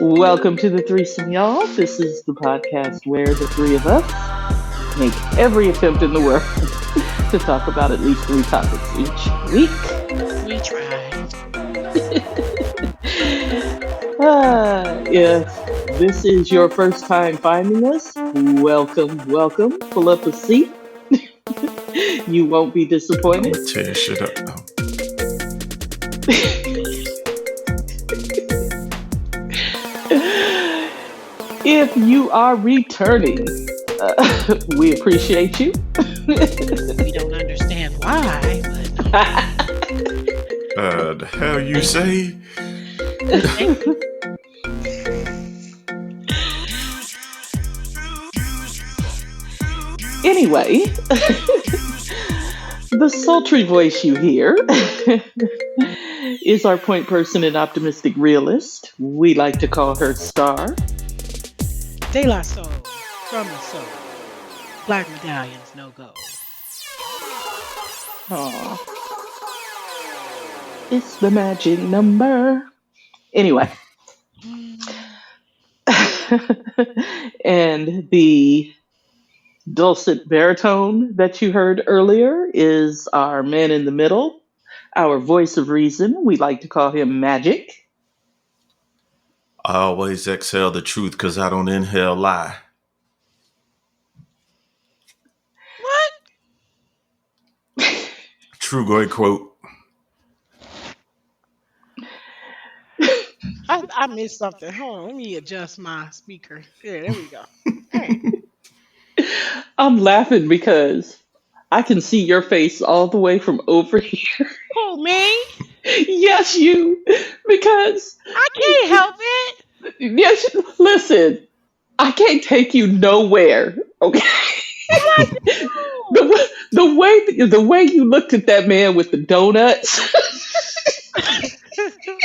Welcome to the threesome, y'all. This is the podcast where the three of us make every attempt in the world to talk about at least three topics each week. We tried. If this is your first time finding us, welcome, welcome. Pull up a seat. You won't be I'm disappointed. gonna tear shit up. If you are returning, we appreciate you. We don't understand why, but The hell you say? Anyway, the sultry voice you hear is our point person and optimistic realist. We like to call her Star. De La Soul, from the soul. Black medallions, no go. Aw, it's the magic number. Anyway, and the dulcet baritone that you heard earlier is our man in the middle, our voice of reason. We like to call him Magic. I always exhale the truth because I don't inhale lie. What? True great quote. I missed something. Hold on, let me adjust my speaker. There we go. Hey. I'm laughing because I can see your face all the way from over here. Who, me? Yes, you. Because, I can't help it. yes, listen, I can't take you nowhere. Okay. What I The way you looked at that man with the donuts. do?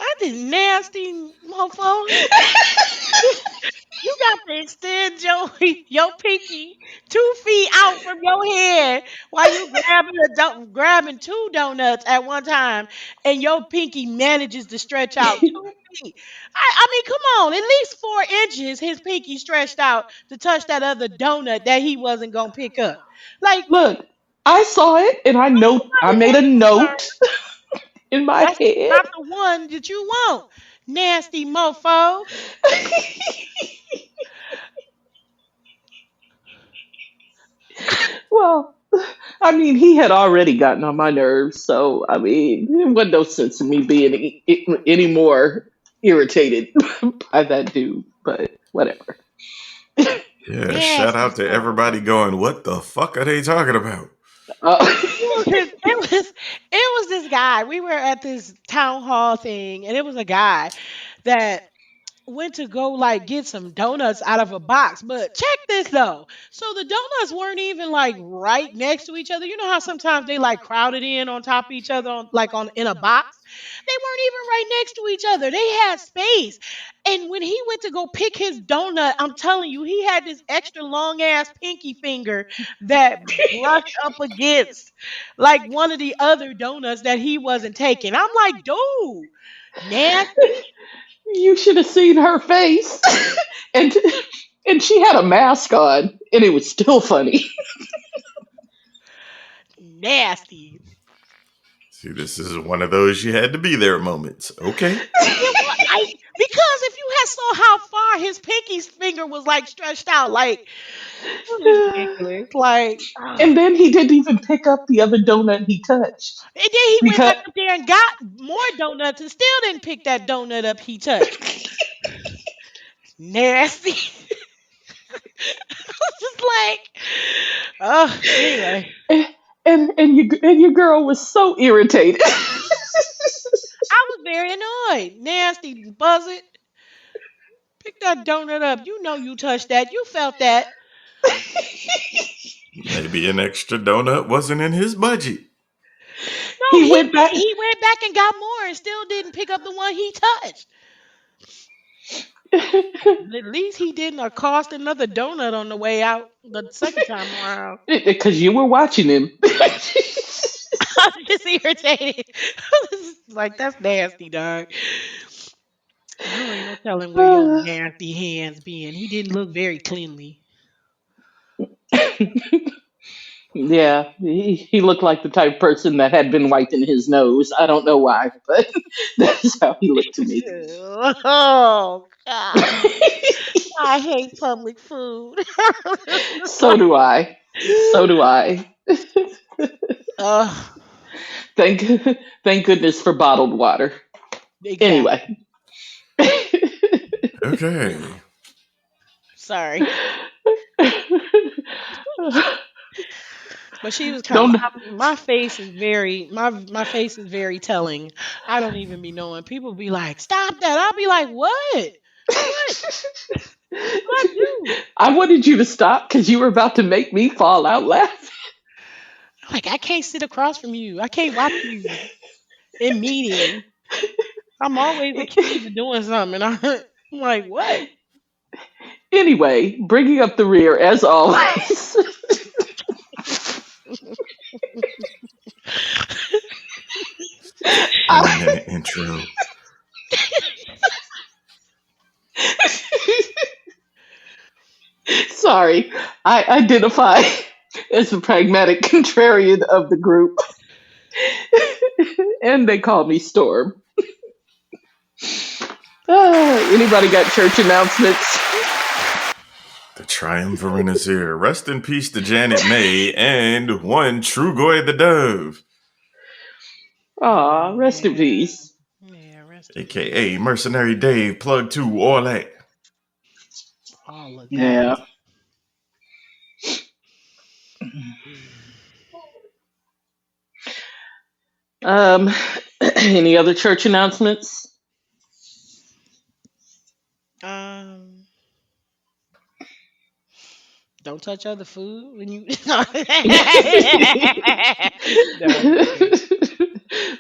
I did nasty mofo. You got to extend your pinky 2 feet out from your head while you grabbing two donuts at one time, and your pinky manages to stretch out 2 feet. I mean, come on, at least 4 inches his pinky stretched out to touch that other donut that he wasn't gonna pick up. Like, Look, I saw it and I made a note in my that's head. not the one that you want, nasty mofo. Well, I mean, he had already gotten on my nerves, so I mean, there wasn't no sense in me being any more irritated by that dude. But whatever. Yeah, shout Nasty out to stuff. everybody going, what the fuck are they talking about? Uh, It was this guy. We were at this town hall thing, and it was a guy that went to go like get some donuts out of a box. But check this though. So the donuts weren't even like right next to each other. You know how sometimes they like crowded in on top of each other on in a box? They weren't even right next to each other. They had space. And when he went to go pick his donut, I'm telling you, he had this extra long ass pinky finger that brushed up against like one of the other donuts that he wasn't taking. I'm like, dude, nasty, you should have seen her face, and and she had a mask on, and it was still funny. nasty. See, this is one of those you had to be there moments. Okay. It was because if you had saw how far his pinky finger was like stretched out, like it was ridiculous. Like, And then he didn't even pick up the other donut he touched and then he went because back up there and got more donuts and still didn't pick that donut up he touched. Nasty. Just like, oh, anyway. and your girl was so irritated. I was very annoyed. Nasty buzzard. Pick that donut up. You know you touched that. You felt that. Maybe an extra donut wasn't in his budget. No, He went back. he went back and got more and still didn't pick up the one he touched. At least he didn't cost another donut on the way out the second time around. Because you were watching him. I'm just irritated. Like, that's nasty, dog. No, ain't no telling where your nasty hands been. He didn't look very cleanly. Yeah, he looked like the type of person that had been wiping his nose. I don't know why, but that's how he looked to me. Oh God. I hate public food. So do I. So do I. Oh, Thank thank goodness for bottled water. exactly. Anyway. Okay. Sorry. But she was kind of Don't my face is very my face is very telling. I don't even be knowing. People be like, "Stop that." I'll be like, "What? What? What I do?" I wanted you to stop because you were about to make me fall out laughing. Like, I can't sit across from you. I can't watch you in meetings. I'm always accused of doing something. And I'm like, "What?" Anyway, bringing up the rear as always. One minute intro. Sorry, I identify as the pragmatic contrarian of the group, and they call me Storm. Anybody got church announcements? The triumvirate is here. Rest in peace to Janet May and one True Goy the Dove, Aw, rest in Yeah. peace. Yeah, rest in peace. aka Mercenary Dave, plug 2, all that. All of that. Yeah. Um, any other church announcements? Um, don't touch other food when you. No, I'm just kidding.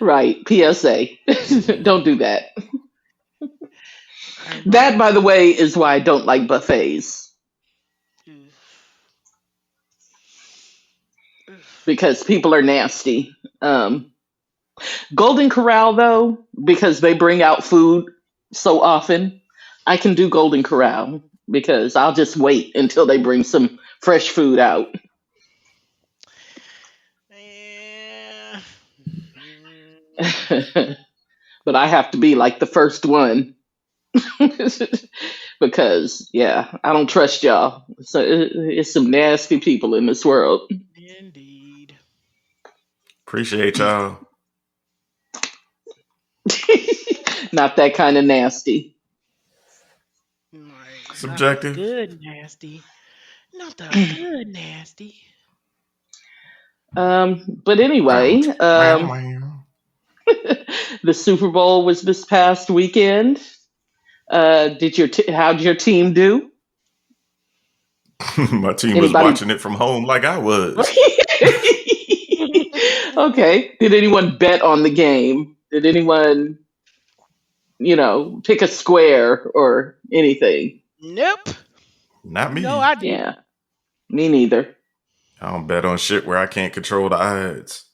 Right, PSA. Don't do that. I'm That, by the way, is why I don't like buffets Mm. because people are nasty. Golden Corral, though, because they bring out food so often, I can do Golden Corral because I'll just wait until they bring some fresh food out. Yeah. Mm. But I have to be like the first one because, yeah, I don't trust y'all. So it's some nasty people in this world. Indeed. Appreciate y'all. Not that kind of nasty. Like, not the Subjective. good nasty. Not the good nasty. But anyway, Round. Wow, wow. the Super Bowl was this past weekend. How did your team do? My team was Anybody? watching it from home like I was. Okay. Did anyone bet on the game? Did anyone, pick a square or anything? Nope. Not No, me. I didn't. Yeah, me neither. I don't bet on shit where I can't control the odds.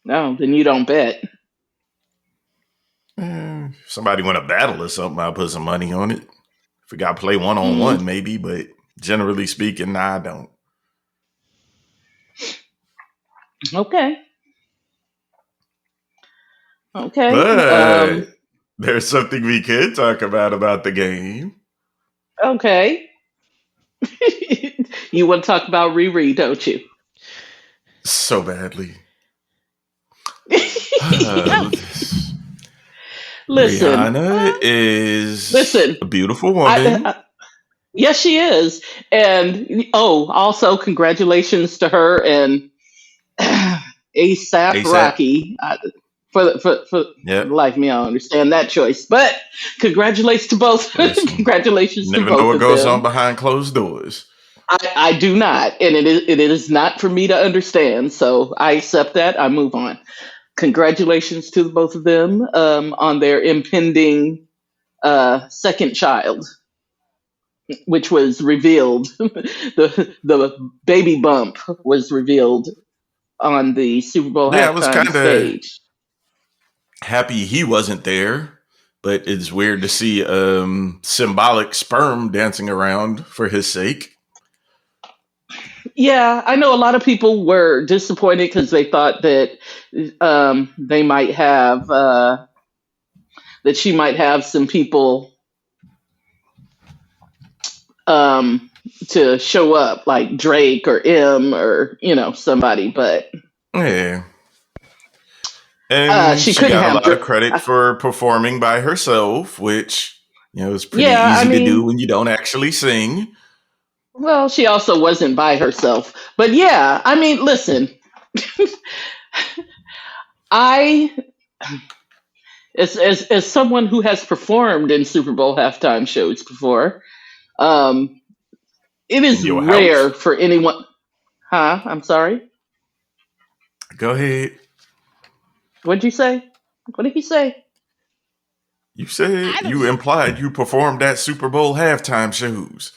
No, then you don't bet. If somebody want to battle or something, I'll put some money on it. If we got to play one on Mm, one, maybe, but generally speaking, nah, I don't. okay. Okay. But there's something we could talk about the game. Okay. You want to talk about Riri, don't you? So badly. Oh, Listen, Rihanna is listen. a beautiful I, woman. I yes, she is, and also congratulations to her and ASAP ASAP. Rocky. For the Yep. life of me, I don't understand that choice, but congratulations to both. Listen, Congratulations you to never know both what of goes on them. behind closed doors. I do not, and it is not for me to understand. So I accept that. I move on. Congratulations to the both of them on their impending second child, which was revealed. The baby bump was revealed on the Super Bowl Yeah, I was halftime kind of stage. happy he wasn't there but it's weird to see symbolic sperm dancing around for his sake. Yeah, I know a lot of people were disappointed because they thought that they might have that she might have some people um, to show up, like Drake or M or somebody, but Yeah. And she she couldn't got a have. lot of credit for performing by herself, which, is pretty Yeah, I easy to do mean, when you don't actually sing. well, she also wasn't by herself, but yeah, I mean, listen, I as someone who has performed in Super Bowl halftime shows before, um, it In is your house. rare for anyone. Huh? I'm sorry. Go ahead. What'd you say? What did he say? You said I don't. you implied you performed at Super Bowl halftime shows.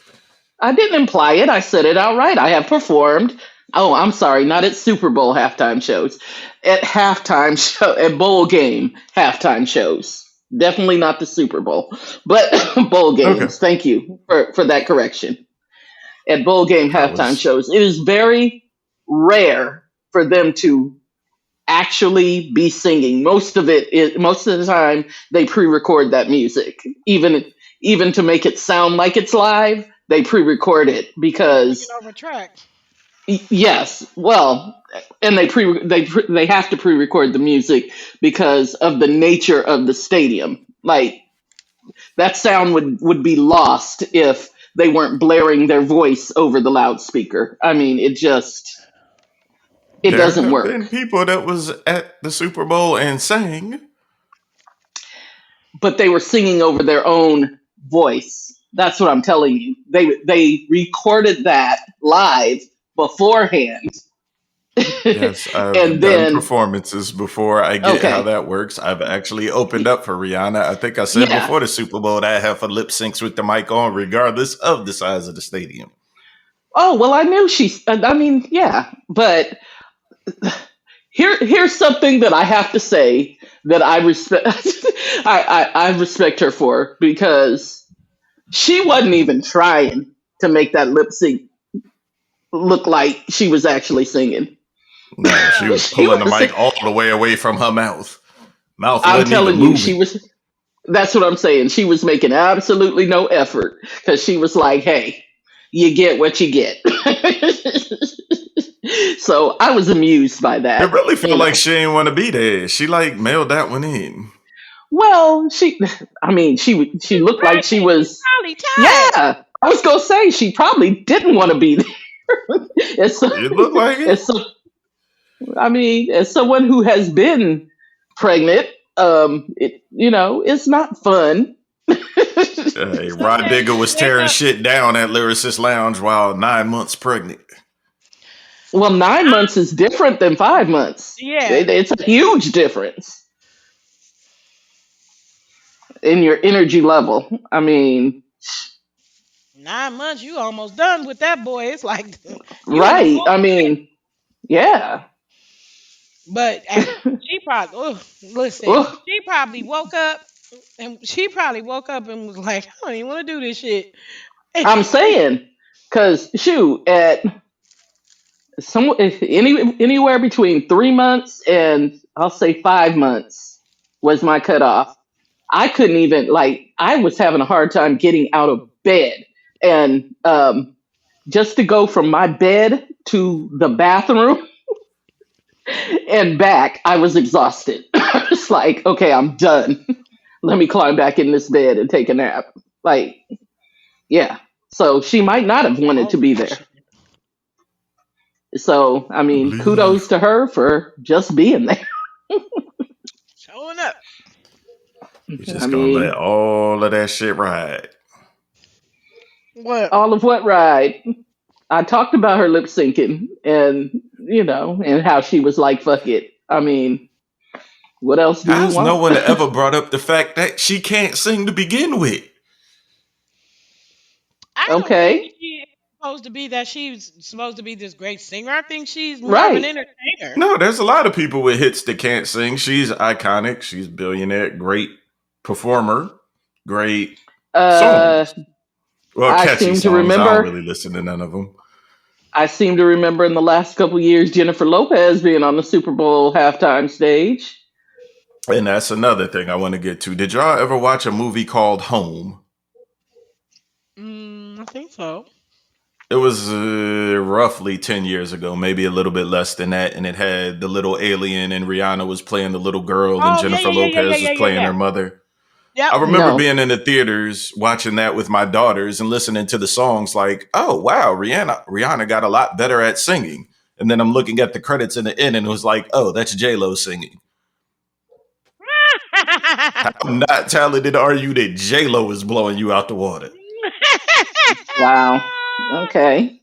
I didn't imply it. I said it outright. I have performed. Oh, I'm sorry, not at Super Bowl halftime shows. At halftime show, at bowl game halftime shows. Definitely not the Super Bowl, but bowl Okay. games. Thank you for that correction. At bowl game I halftime was shows, it is very rare for them to actually be singing. Most of the time they pre-record that music. Even to make it sound like it's live, they pre-record it Taking because over track. yes, well, and they have to pre-record the music because of the nature of the stadium. Like that sound would be lost if they weren't blaring their voice over the loudspeaker. I mean, it there doesn't have work. been people that was at the Super Bowl and sang. But they were singing over their own voice. That's what I'm telling you. They recorded that live beforehand, Yes, I've and done then performances before. I get how okay, that works. I've actually opened up for Rihanna. I think I said yeah. before the Super Bowl that I have for lip syncs with the mic on, regardless of the size of the stadium. Oh well, I knew she. I mean, yeah. But here's something that I have to say that I respect. I respect her for because she wasn't even trying to make that lip sync look like she was actually singing. No, she was She pulling the was. mic all the way away from her mouth. Mouth I'm wasn't even telling you, she moving. was. That's what I'm saying. She was making absolutely no effort because she was like, "Hey, you get what you get." So I was amused by It that. really felt like she didn't want to be there. She like mailed that one in. Well, I mean, she She's looked like she pregnant. She's was. probably tired. Yeah, I was gonna say she probably didn't want to be there. It's so, It looked like it. it's so, I mean, as someone who has been pregnant, it's not fun. Rod Sometimes Digger you was wake tearing up. shit down at Lyricist Lounge while 9 months pregnant. Well, 9 months is different than 5 months. Yeah. It's a huge difference in your energy level. I mean, 9 months, you almost done with that boy. It's like you in the right. I home stretch. mean, yeah. But she probably listen. Ugh, She probably woke up and was like, I don't even want to do this shit. I'm saying, because shoot, at anywhere between 3 months and I'll say 5 months was my cutoff. I couldn't even like I was having a hard time getting out of bed, and just to go from my bed to the bathroom and back, I was exhausted. It's like, okay, I'm done. Let me climb back in this bed and take a nap. Like, yeah. So she might not have wanted to Oh, be there. So, I mean, kudos Leave. to her for just being there. showing up. You I just gonna let mean, all of that shit ride. What? all of what ride? I talked about her lip syncing and, and how she was like, fuck it. I mean, what else do you How's no want? one ever brought up the fact that she can't sing to begin with? I don't think Okay. she is supposed to be that she's supposed to be this great singer. I think she's more of an Right. entertainer. No, there's a lot of people with hits that can't sing. She's iconic. She's billionaire, great performer, great Uh, songs. Well, I catchy seem to songs. I don't remember. really listen to none of them. I seem to remember in the last couple years Jennifer Lopez being on the Super Bowl halftime stage. And that's another thing I want to get to. Did y'all ever watch a movie called Home? I think so. It was roughly 10 years ago, maybe a little bit less than that. And it had the little alien, and Rihanna was playing the little girl, and Oh yeah, Jennifer yeah, yeah, yeah, yeah, Lopez was yeah, yeah, playing yeah. her mother. Yep. I remember No. being in the theaters watching that with my daughters and listening to the songs like, oh, wow, Rihanna got a lot better at singing. And then I'm looking at the credits in the end and it was like, oh, that's J-Lo singing. How not talented are you that J-Lo is blowing you out the water? Wow. Okay.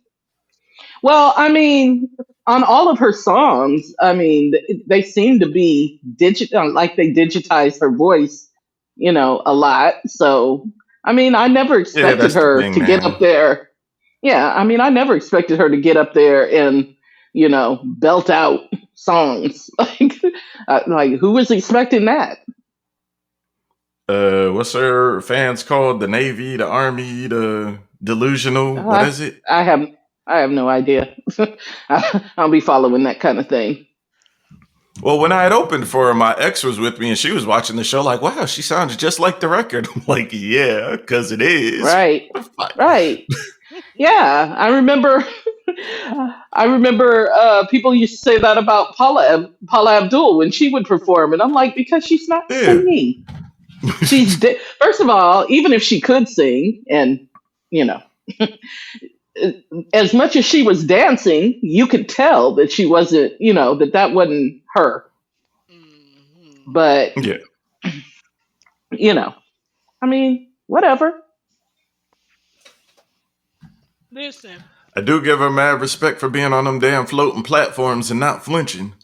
Well, I mean, on all of her songs, I mean, they seem to be digital, like they digitized her voice, a lot. So, I mean, I never Yeah, expected that's the her thing to get up now. there. Yeah, I mean, I never expected her to get up there and, belt out songs. Like who was expecting that? What's her fans called? The Navy, the Army, the Delusional. What I, is it? I have, I have no idea. I'll be following that kind of thing. Well, when I had opened for her, my ex was with me and she was watching the show like, wow, she sounds just like the record. I'm like, yeah, because it is. Right. What the fuck? Right. Yeah, I remember. I remember people used to say that about Paula Abdul when she would perform, and I'm like, because she's not Yeah. singing. First of all, even if she could sing, and you know, as much as she was dancing, you could tell that she wasn't, that wasn't her. Mhm. But Yeah. you know, I mean, whatever. Listen. I do give her mad respect for being on them damn floating platforms and not flinching.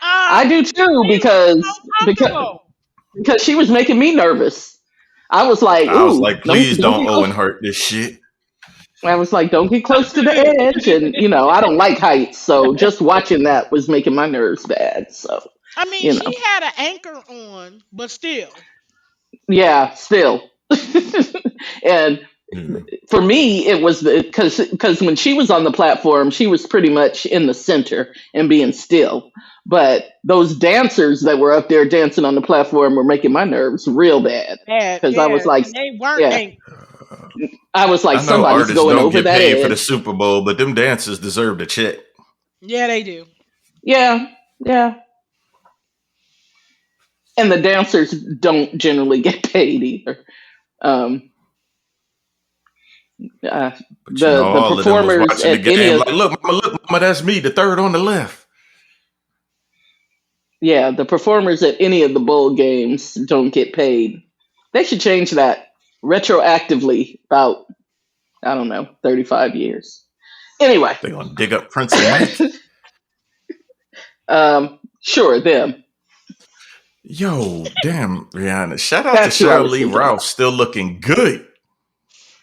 I do too They look so because comfortable. she was making me nervous. I was like, I was "Ooh, like, don't please don't don't get Owen close." Hart this shit. I was like, "Don't get close to the edge," and I don't like heights, so just watching that was making my nerves bad. So I mean, you she know, had an anchor on, but still. yeah, still, and Yeah. for me, it was because when she was on the platform, she was pretty much in the center and being still. But those dancers that were up there dancing on the platform were making my nerves real bad Bad, because I was yeah. like, And they weren't yeah, anchored. I was like, I know somebody's artists going don't over get that paid for the edge. Super Bowl, but them dancers deserve the check. Yeah, they do. Yeah, yeah. And the dancers don't generally get paid either. Um, uh, But you know, the all of them was performers watching the at any game of like, look, mama, that's me, the third on the left. yeah, the performers at any of the bowl games don't get paid. They should change that retroactively about, I don't know, 35 years. Anyway, They gonna dig up Prince and Mike. sure, them. Yo, damn, Rihanna. Shout out to That's who I Cheryl was Lee thinking Ralph, about. still looking good.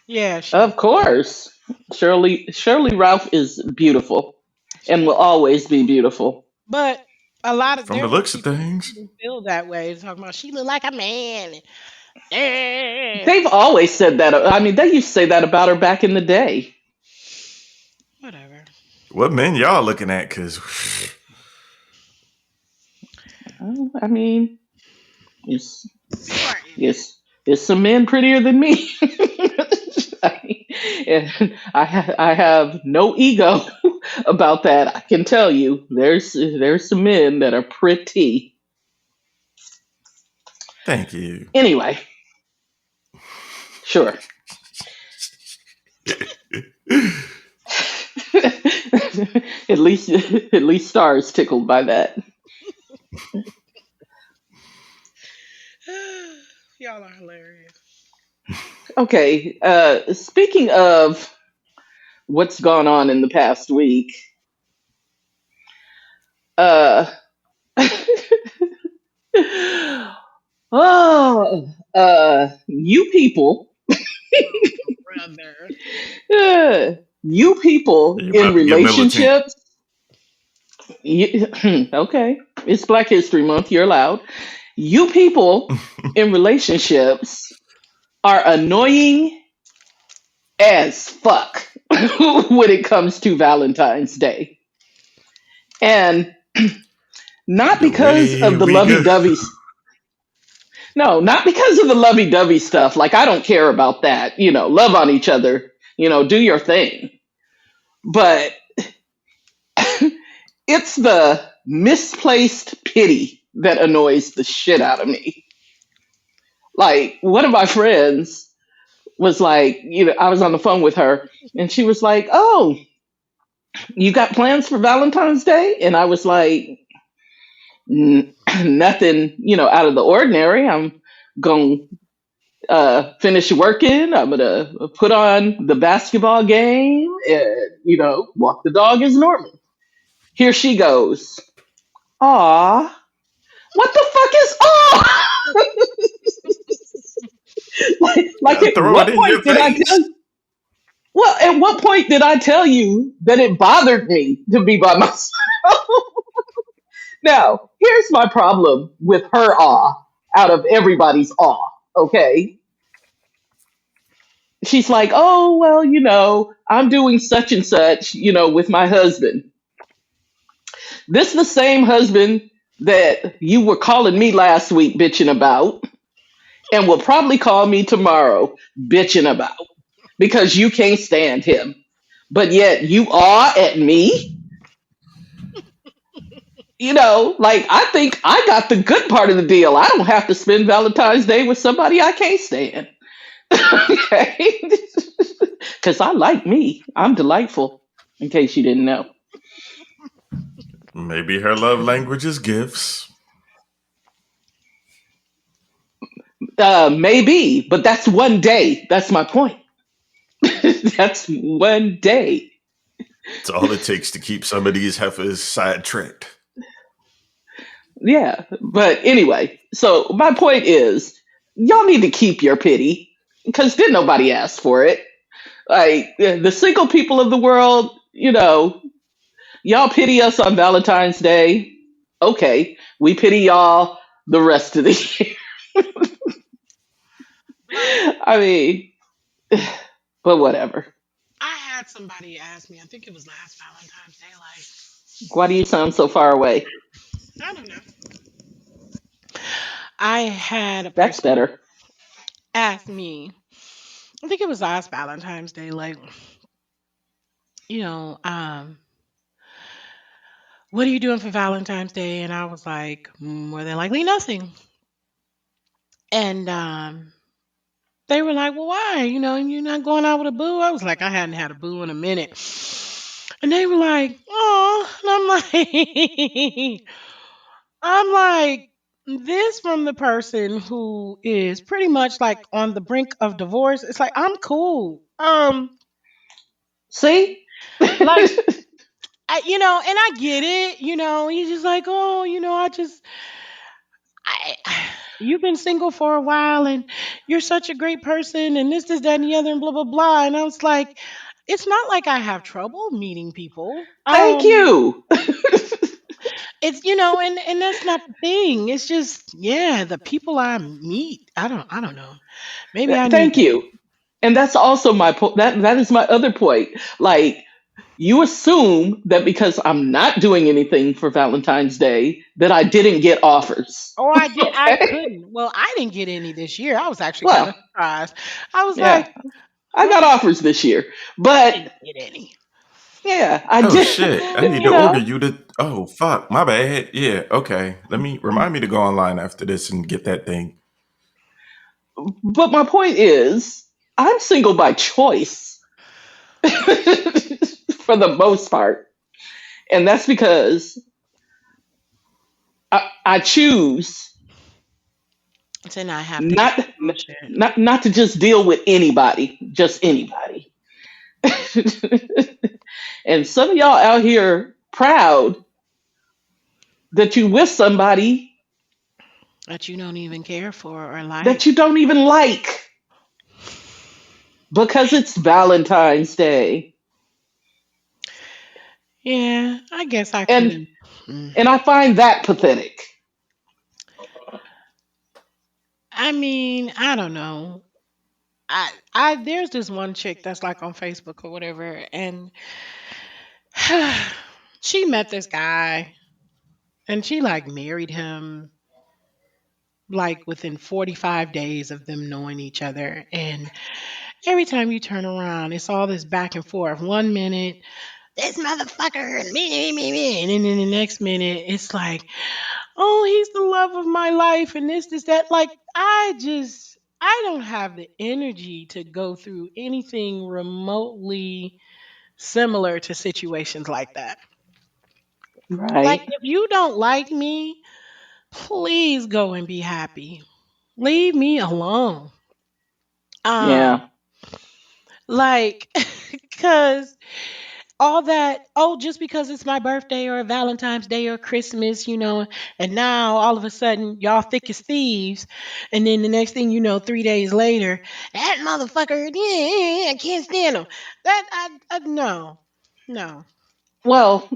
Yeah, she Of is. course. Shirley Ralph is beautiful She and will is. always be beautiful. But a lot of From the there were looks of people things. who feel that way, talking about she look like a man. Eh, They've always said that. I mean, they used to say that about her back in the day. whatever. What men y'all looking at? Cause I mean, it's, You are idiots. it's some men prettier than me. And I have no ego about that. I can tell you, there's some men that are pretty. thank you. Anyway, sure. At least stars tickled by that. Y'all are hilarious. Okay. Speaking of what's gone on in the past week, uh, oh, you people, Oh, brother. you people You in about to get militant. relationships. Okay, it's Black History Month. You're allowed. You people in relationships are annoying as fuck when it comes to Valentine's Day. And not The because way of the we lovey go. dovey. No, not because of the lovey dovey stuff. Like, I don't care about that. Love on each other, do your thing. But it's the misplaced pity that annoys the shit out of me. Like, one of my friends was like, I was on the phone with her and she was like, "Oh, you got plans for Valentine's Day?" And I was like, Nothing, out of the ordinary. I'm going to finish working. I'm going to put on the basketball game and, walk the dog as normal." Here she goes. "Aw, what the fuck is aw?" like, at Throw it what in point your did I tell face. you? Well, at what point did I tell you that it bothered me to be by myself? Now, here's my problem with her awe out of everybody's awe, okay? She's like, "Oh, well, I'm doing such and such, with my husband." This the same husband that you were calling me last week bitching about and will probably call me tomorrow bitching about because you can't stand him. But yet you awe at me? Like, I think I got the good part of the deal. I don't have to spend Valentine's Day with somebody I can't stand. Okay? Because I like me. I'm delightful, in case you didn't know. Maybe her love language is gifts. Maybe, but that's one day. That's my point. That's one day. It's all it takes to keep some of these heifers sidetracked. Yeah. But anyway, so my point is, y'all need to keep your pity because didn't nobody ask for it. Like, the single people of the world, y'all pity us on Valentine's Day. Okay, we pity y'all the rest of the year. Like, I mean, but whatever. I had somebody ask me, I think it was last Valentine's Day, Why do you sound so far away? I don't know. I had a That's person better. ask me, I think it was last Valentine's Day, you know, um, what are you doing for Valentine's Day? And I was like, more than likely nothing. And they were like, well, why? You're not going out with a boo? I was like, I hadn't had a boo in a minute. And they were like, oh, and I'm like, this from the person who is pretty much like on the brink of divorce. It's like, I'm cool. See? Like, and I get it, you're just like, oh, I you've been single for a while and you're such a great person and this, that, and the other and blah blah blah. And I was like, it's not like I have trouble meeting people. Thank you. It's and that's not the thing. It's just yeah, the people I meet. I don't know. Maybe I need Thank to you. And that's also my point. That is my other point. Like, you assume that because I'm not doing anything for Valentine's Day that I didn't get offers. oh I Okay. couldn't. Well, I didn't get any this year. I was actually kind Well, of surprised. I was like, yeah, I got offers this year, I but didn't get any. yeah, I Oh did. shit! I need You to Oh. order know, you to. Oh fuck! My bad. Yeah. Okay. Let me remind me to go online after this and get that thing. but my point is, I'm single by choice for the most part, and that's because I choose So now I have to get not bullshit. not to just deal with anybody, just anybody. And some of y'all out here proud that you with somebody That you don't even care for or like. that you don't even like because it's Valentine's Day. Yeah, I guess I could And have. and I find that pathetic. I mean, I don't know. I there's this one chick that's like on Facebook or whatever, and she met this guy, and she like married him like within 45 days of them knowing each other. And every time you turn around, it's all this back and forth. One minute, this motherfucker and me. And then in the next minute, it's like, oh, he's the love of my life and this, that. Like, I don't have the energy to go through anything remotely similar to situations like that. Like, Right. if you don't like me, please go and be happy. Leave me alone. Um, Yeah. like, cause all that, oh, just because it's my birthday or Valentine's Day or Christmas, and now all of a sudden y'all thick as thieves, and then the next thing you know, 3 days later, that motherfucker, yeah, I can't stand him. That I no, no, Well,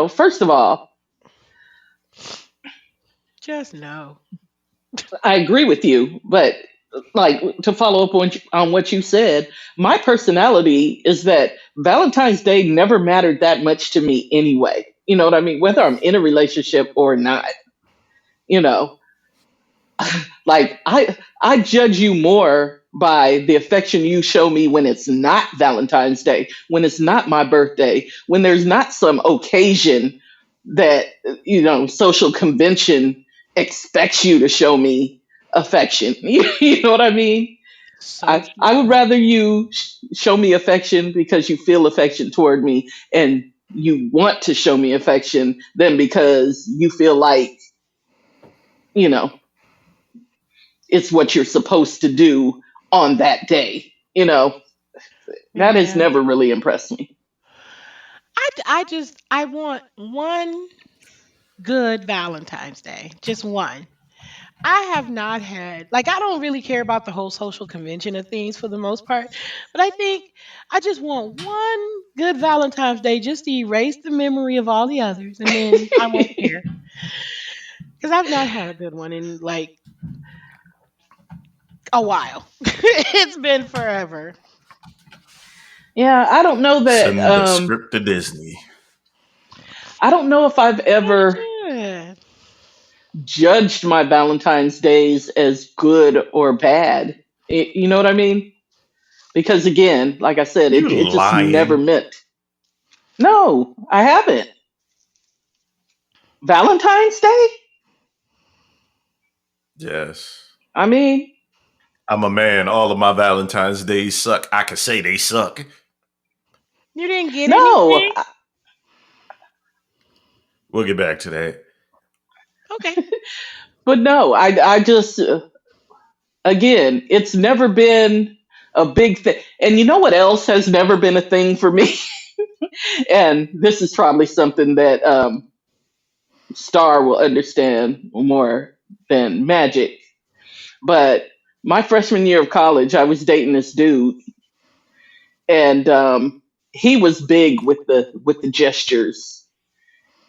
first of all, just no. I agree with you, but like to follow up on what you said, my personality is that Valentine's Day never mattered that much to me anyway. You know what I mean? Whether I'm in a relationship or not, you know, like I judge you more by the affection you show me when it's not Valentine's Day, when it's not my birthday, when there's not some occasion that social convention expects you to show me affection. You know what I mean? So I would true. rather you show me affection because you feel affection toward me and you want to show me affection than because you feel like, you know, it's what you're supposed to do on that day. That has Yeah. never really impressed me. I want one good Valentine's Day, just one. I have not had, like, I don't really care about the whole social convention of things for the most part, but I think I just want one good Valentine's Day just to erase the memory of all the others, and then I won't care. Because I've not had a good one in like a while. It's been forever. Yeah, I don't know that. Send the script to Disney. I don't know if I've They ever should. judged my Valentine's days as good or bad. You know what I mean? Because again, like I said, You it just never lying. meant. No, I haven't. Valentine's Day? Yes. I mean, I'm a man. All of my Valentine's days suck. I can say they suck. You didn't get no. anything? We'll get back to that. Okay. But no, I just, again, it's never been a big thing. And you know what else has never been a thing for me? And this is probably something that Star will understand more than Magic. But my freshman year of college, I was dating this dude, and he was big with the gestures.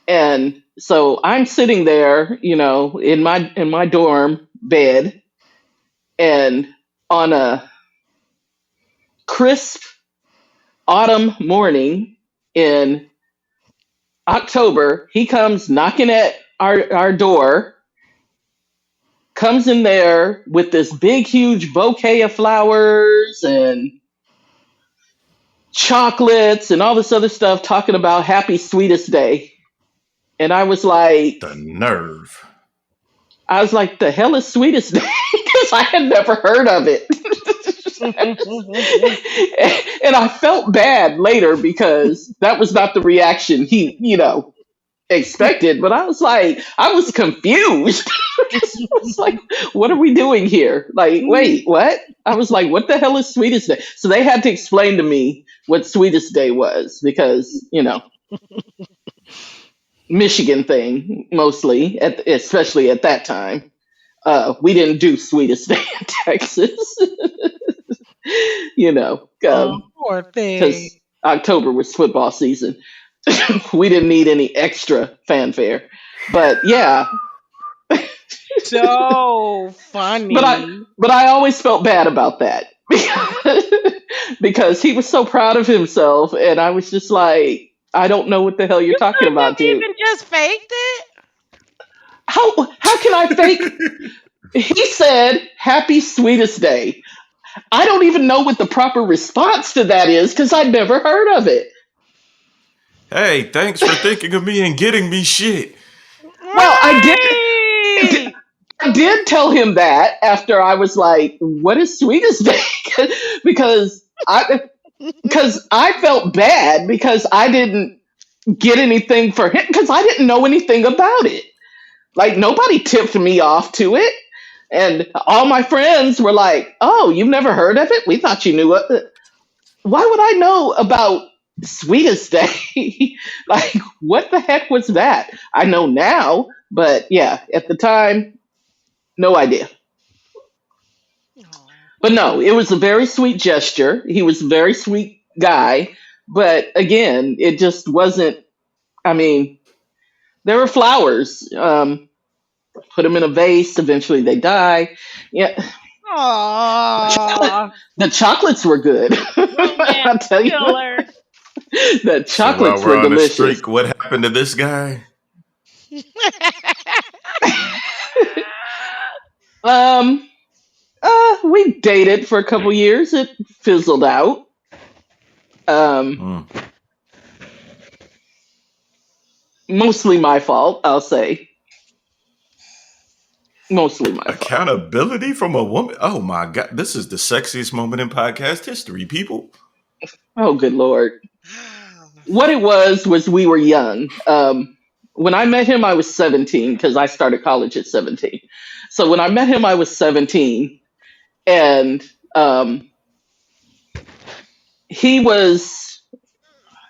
And so I'm sitting there, in my dorm bed, and on a crisp autumn morning in October, he comes knocking at our door, comes in there with this big, huge bouquet of flowers and chocolates and all this other stuff, talking about happy sweetest day. And The nerve. I was like, the hell is sweetest day? Because I had never heard of it. And I felt bad later because that was not the reaction he, expected. But I was confused. I was like, what are we doing here? Like, wait, what? I was like, what the hell is sweetest day? So they had to explain to me what sweetest day was because, Michigan thing mostly, especially at that time. We didn't do sweetest day in Texas, you know, Oh, poor thing. because October was football season. We didn't need any extra fanfare. But yeah, So but I funny. but I always felt bad about that because he was so proud of himself, and I was just like, I don't know what the hell you're You talking couldn't about, have dude. even just faked it. How can I fake? He said, "Happy sweetest day." I don't even know what the proper response to that is because I'd never heard of it. Hey, thanks for thinking of me and getting me shit. Well, Right. I did tell him that after I was like, "What is sweetest day?" because I because I felt bad because I didn't get anything for him because I didn't know anything about it. Like nobody tipped me off to it. And all my friends were like, "Oh, you've never heard of it? We thought you knew it." Why would I know about Sweetest Day? Like, what the heck was that? I know now, but yeah, at the time, no idea. Oh. But no, it was a very sweet gesture. He was a very sweet guy. But again, it just wasn't, I mean, there were flowers. Put them in a vase. Eventually they die. Yeah, Aw. the chocolates were good. Romance I'll tell you, killer. the So while chocolates we're were on a delicious. streak, what happened to this guy? Um, we dated for a couple years. It fizzled out. Um, Hmm. Mostly my fault, I'll say. Mostly my fault. Accountability from a woman. Oh my god, this is the sexiest moment in podcast history, people. Oh, good lord. What it was we were young. When I met him, I was 17 because I started college at 17. So when I met him, I was 17, and um, he was,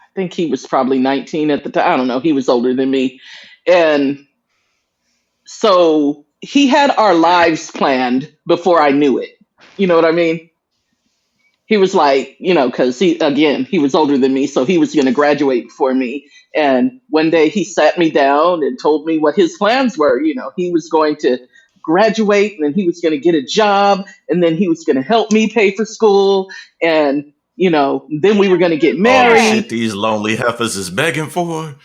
I think he was probably 19 at the time. I don't know. He was older than me, and so he had our lives planned before I knew it. You know what I mean? He was like, because he was older than me, so he was going to graduate before me. And one day he sat me down and told me what his plans were. He was going to graduate and then he was going to get a job and then he was going to help me pay for school. And, then we were going to get All the Yeah. shit married. these lonely heifers is begging for.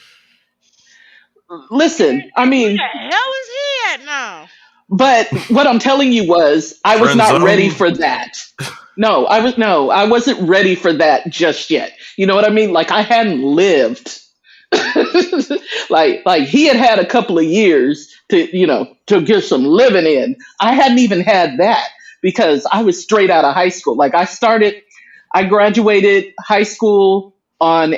Listen, I Where mean, the hell is he at now? but what I'm telling you was I was Friend not ready zone. for that. No, I wasn't ready for that just yet. You know what I mean? Like I hadn't lived. like he had a couple of years to get some living in. I hadn't even had that because I was straight out of high school. Like I graduated high school on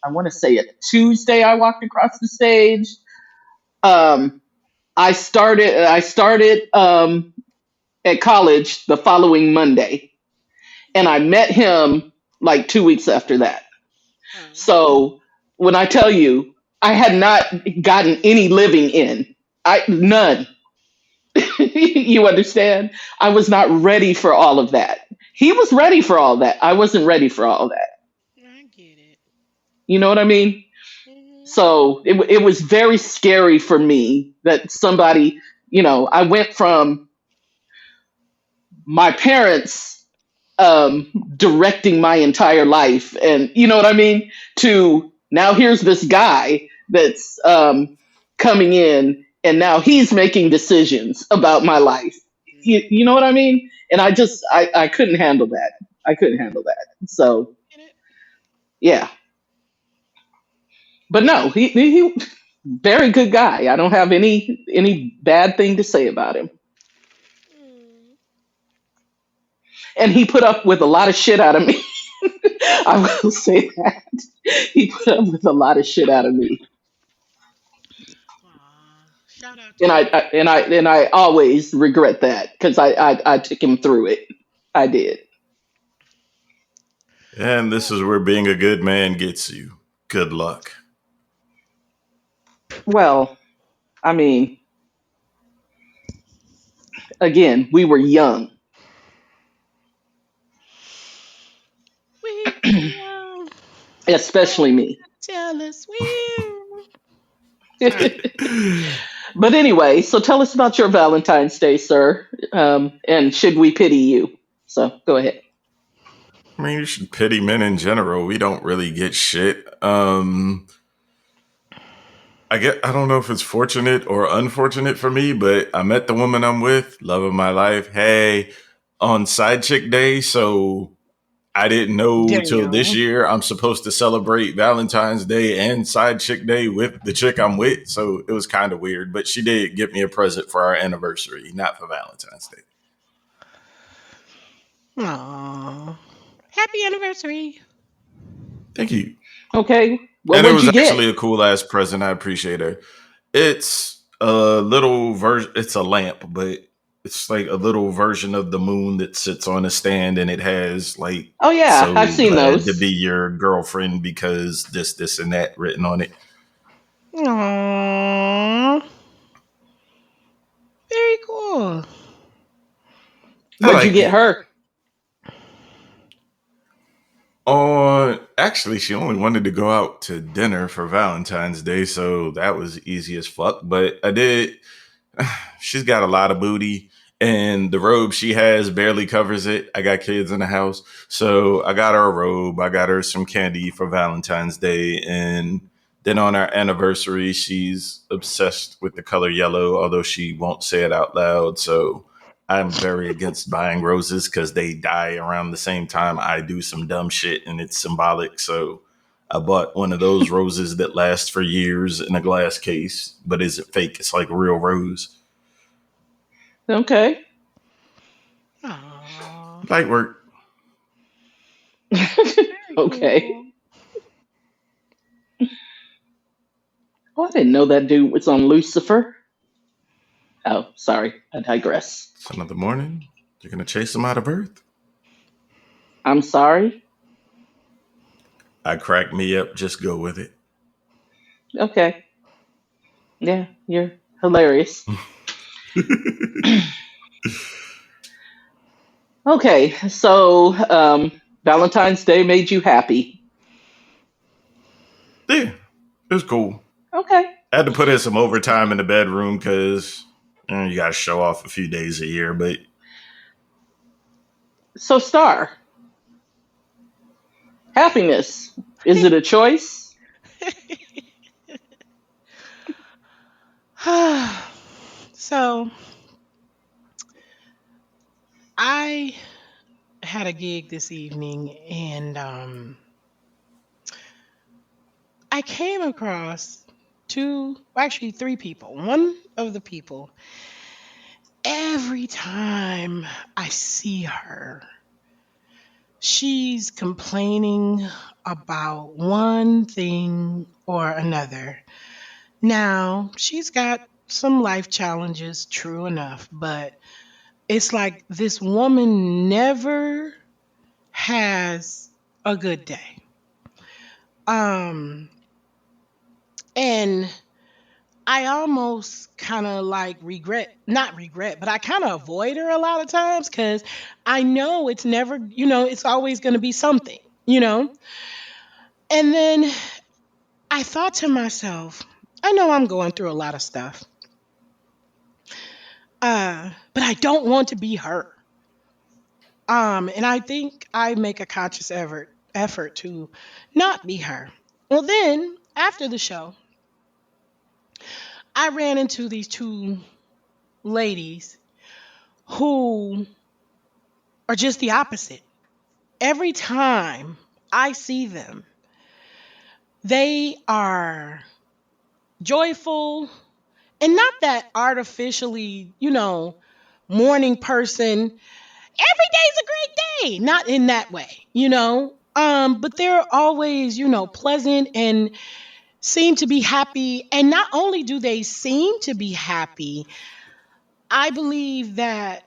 I want to say a Tuesday. I walked across the stage. Um, I started at college the following Monday, and I met him like 2 weeks after that. Hmm. So when I tell you, I had not gotten any living in, I none. You understand? I was not ready for all of that. He was ready for all that. I wasn't ready for all that. I get it. You know what I mean? Hmm. So it was very scary for me that somebody, I went from my parents directing my entire life, and you know what I mean, to now here's this guy that's coming in and now he's making decisions about my life. You know what I mean? And I couldn't handle that. I couldn't handle that. So Get it? yeah, but no, he very good guy. I don't have any bad thing to say about him. Mm. And he put up with a lot of shit out of me. I will say that. He put up with a lot of shit out of me. Aw. Shout out to And I, him. I and I always regret that because I took him through it. I did. And this is where being a good man gets you. Good luck. Well, I mean, again, we were young. We were young. Especially me. Tell us we. Sorry. But anyway, so tell us about your Valentine's Day, sir. And should we pity you? So go ahead. I mean, you should pity men in general. We don't really get shit. I don't know if it's fortunate or unfortunate for me, but I met the woman I'm with, love of my life. Hey, on Side Chick Day, so I didn't know till this Damn. year I'm supposed to celebrate Valentine's Day and Side Chick Day with the chick I'm with. So it was kind of weird, but she did get me a present for our anniversary, not for Valentine's Day. Aw. Happy anniversary. Thank you. Okay. Well, And it what'd was you actually get? a cool ass present. I appreciate her. It's a little version. It's a lamp, but it's like a little version of the moon that sits on a stand, and it has like Oh yeah, I've "So seen glad to those. be your girlfriend" because this, and that written on it. Aww. Very cool. I What'd you like get it. her? Actually, she only wanted to go out to dinner for Valentine's Day, so that was easy as fuck. But I did. She's got a lot of booty, and the robe she has barely covers it. I got kids in the house, so I got her a robe. I got her some candy for Valentine's Day, and then on our anniversary, she's obsessed with the color yellow, although she won't say it out loud. So I'm very against buying roses because they die around the same time I do some dumb shit, and it's symbolic. So I bought one of those roses that lasts for years in a glass case, but isn't fake. It's like real rose. Okay. Aw. Light work. Very Okay. cool. Oh, I didn't know that dude was on Lucifer. Oh, sorry. I digress. Son of the morning. You're gonna chase him out of Earth. I'm sorry. I crack me up. Just go with it. Okay. Yeah, you're hilarious. Okay, so Valentine's Day made you happy. Yeah, it was cool. Okay. I had to put in some overtime in the bedroom because you got to show off a few days a year. But So, Star, happiness, is it a choice? So I had a gig this evening and I came across two, actually three people. One of the people, every time I see her, she's complaining about one thing or another. Now, she's got some life challenges, true enough, but it's like this woman never has a good day. Um, and I almost kind of like not regret, but I kind of avoid her a lot of times because I know it's never, it's always going to be something. And then I thought to myself, I know I'm going through a lot of stuff, but I don't want to be her. And I think I make a conscious effort to not be her. Well, then after the show, I ran into these two ladies who are just the opposite. Every time I see them, they are joyful and not that artificially, morning person. Every day's a great day. Not in that way. But they're always, pleasant and seem to be happy. And not only do they seem to be happy, I believe that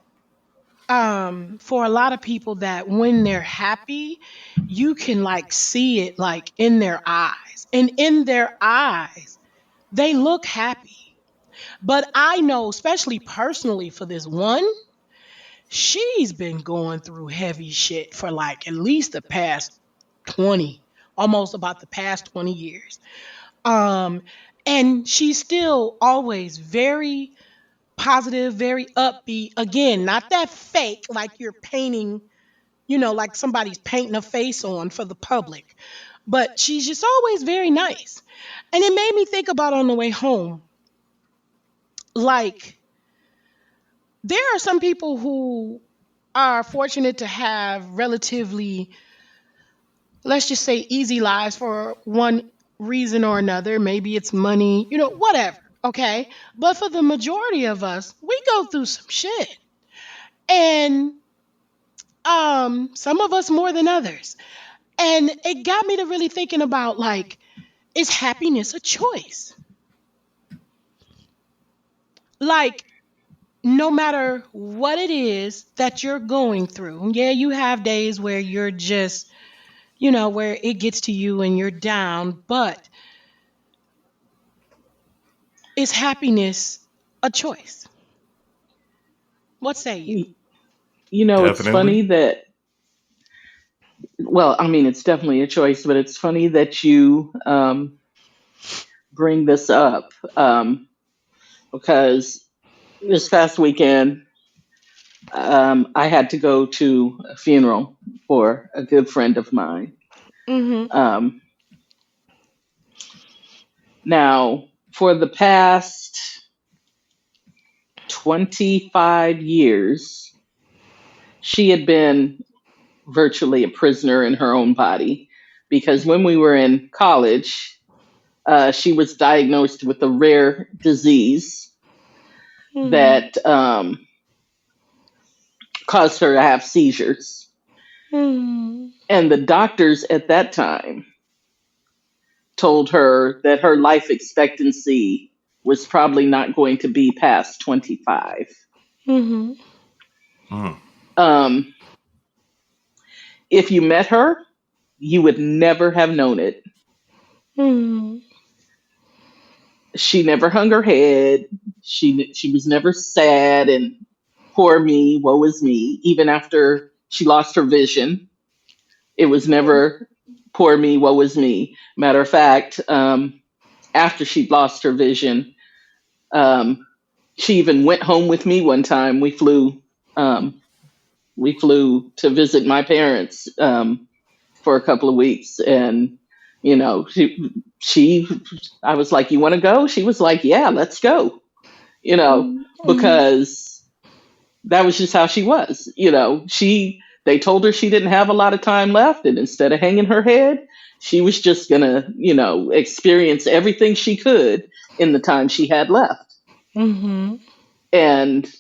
for a lot of people that when they're happy, you can like see it like in their eyes. And in their eyes, they look happy. But I know, especially personally for this one, she's been going through heavy shit for like at least the past 20, almost about the past 20 years. Um And she's still always very positive, very upbeat. Again, not that fake like you're painting, like somebody's painting a face on for the public. But she's just always very nice. And it made me think about on the way home, like, there are some people who are fortunate to have relatively, let's just say, easy lives for one reason or another. Maybe it's money, whatever. Okay. But for the majority of us, we go through some shit. And some of us more than others. And it got me to really thinking about, like, is happiness a choice? Like, no matter what it is that you're going through, yeah, you have days where you're just, where it gets to you and you're down, but is happiness a choice? What say you? It's Definitely. funny that, well, I mean, it's definitely a choice, but it's funny that you bring this up, because this past weekend, I had to go to a funeral for a good friend of mine. Mm-hmm. Um, Now, for the past 25 years, she had been virtually a prisoner in her own body because when we were in college, she was diagnosed with a rare disease Mm-hmm. that caused her to have seizures. Mm-hmm. And the doctors at that time told her that her life expectancy was probably not going to be past 25. Mm-hmm. Mm. Um, if you met her, you would never have known it. Mm-hmm. She never hung her head. She was never sad and poor me, woe is me. Even after she lost her vision, it was never poor me, woe is me. Matter of fact, after she lost her vision, um, she even went home with me one time. Um, we flew to visit my parents for a couple of weeks, and she I was like, "You want to go?" She was like, "Yeah, let's go." You know, Mm-hmm. because that was just how she was. She they told her she didn't have a lot of time left, and instead of hanging her head, she was just gonna, experience everything she could in the time she had left. Mm-hmm. And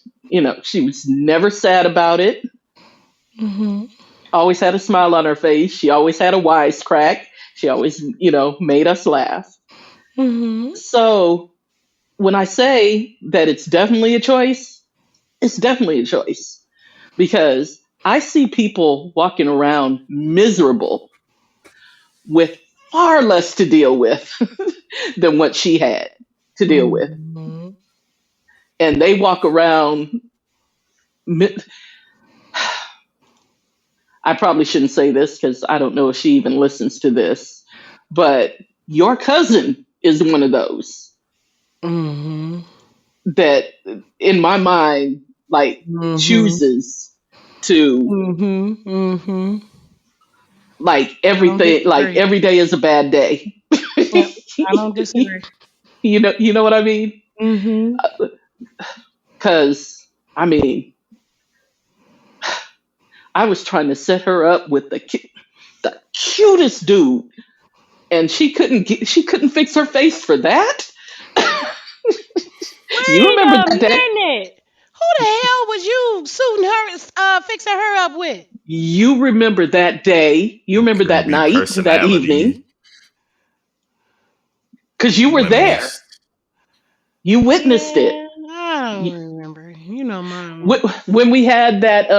she was never sad about it. Mm-hmm. Always had a smile on her face. She always had a wisecrack. She always, made us laugh. Mm-hmm. So when I say that it's definitely a choice, it's definitely a choice because I see people walking around miserable with far less to deal with than what she had to deal with. Mm-hmm. And they walk around. mi- I probably shouldn't say this because I don't know if she even listens to this, but your cousin is one of those Mm-hmm. that, in my mind, like Mm-hmm. chooses to, Mm-hmm. Mm-hmm. like, I don't everything, like disagree. every day is a bad day. Yep. I don't disagree. You know what I mean? Mm-hmm. Because I mean, I was trying to set her up with the cutest dude, and she couldn't fix her face for that. You Wait remember a that day? minute. Who the hell was you suiting her, fixing her up with? You remember that day? You remember Couldn't that be night, that evening, personality because you were there. limits. You witnessed it. Man, I don't You- remember. Mom. When we had that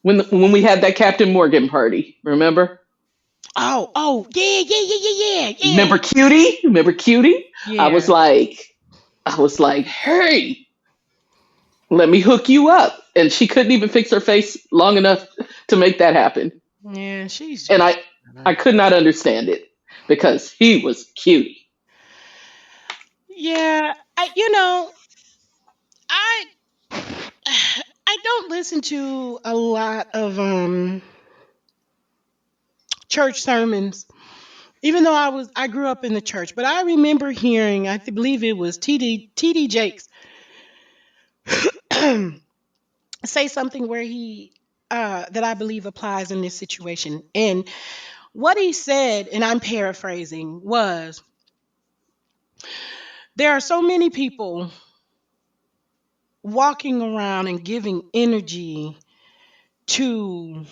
when we had that Captain Morgan party, remember? Oh, yeah, yeah, yeah, yeah, yeah, yeah. Remember Cutie? Remember Cutie? I was Yeah. like, I was like, hey, let me hook you up. And she couldn't even fix her face long enough to make that happen. Yeah, she's And just. I could not understand it because he was cutie. Yeah, I I don't listen to a lot of church sermons. Even though I grew up in the church, but I remember hearing, believe it was TD Jakes say something where he that I believe applies in this situation. And what he said, and I'm paraphrasing, was there are so many people walking around and giving energy to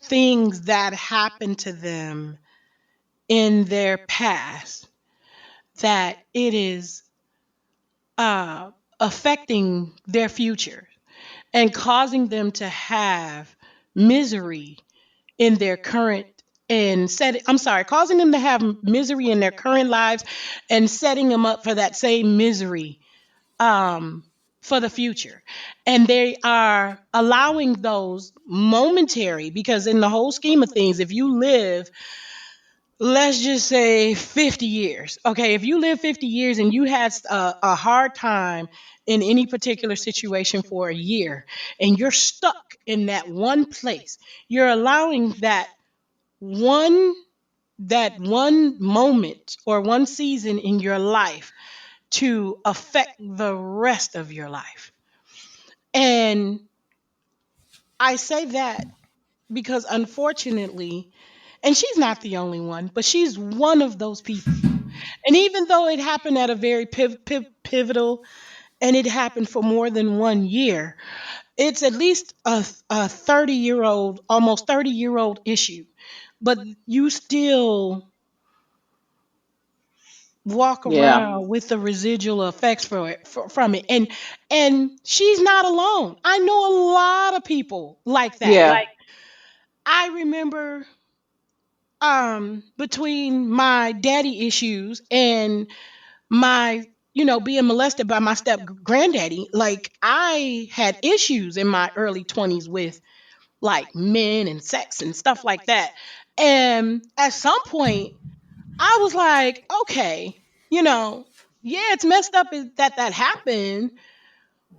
things that happened to them in their past that it is uh, affecting their future and causing them to have misery in their current and set I'm sorry, causing them to have misery in their current lives and setting them up for that same misery um for the future. And they are allowing those momentary, because in the whole scheme of things, if you live, let's just say 50 years. Okay, if you live 50 years and you had a hard time in any particular situation for a year and you're stuck in that one place, you're allowing one that one moment or one season in your life to affect the rest of your life. And I say that because unfortunately, and she's not the only one, but she's one of those people. And even though it happened at a very pivotal, and it happened for more than 1 year, it's at least a 30-year-old, almost 30-year-old issue. But you still walk Yeah. around with the residual effects from it. And she's not alone. I know a lot of people like that. Yeah. Like, I remember between my daddy issues and my being molested by my step granddaddy, like I had issues in my early 20s with like men and sex and stuff like that. And at some point I was like, okay, you know yeah, it's messed up that that happened,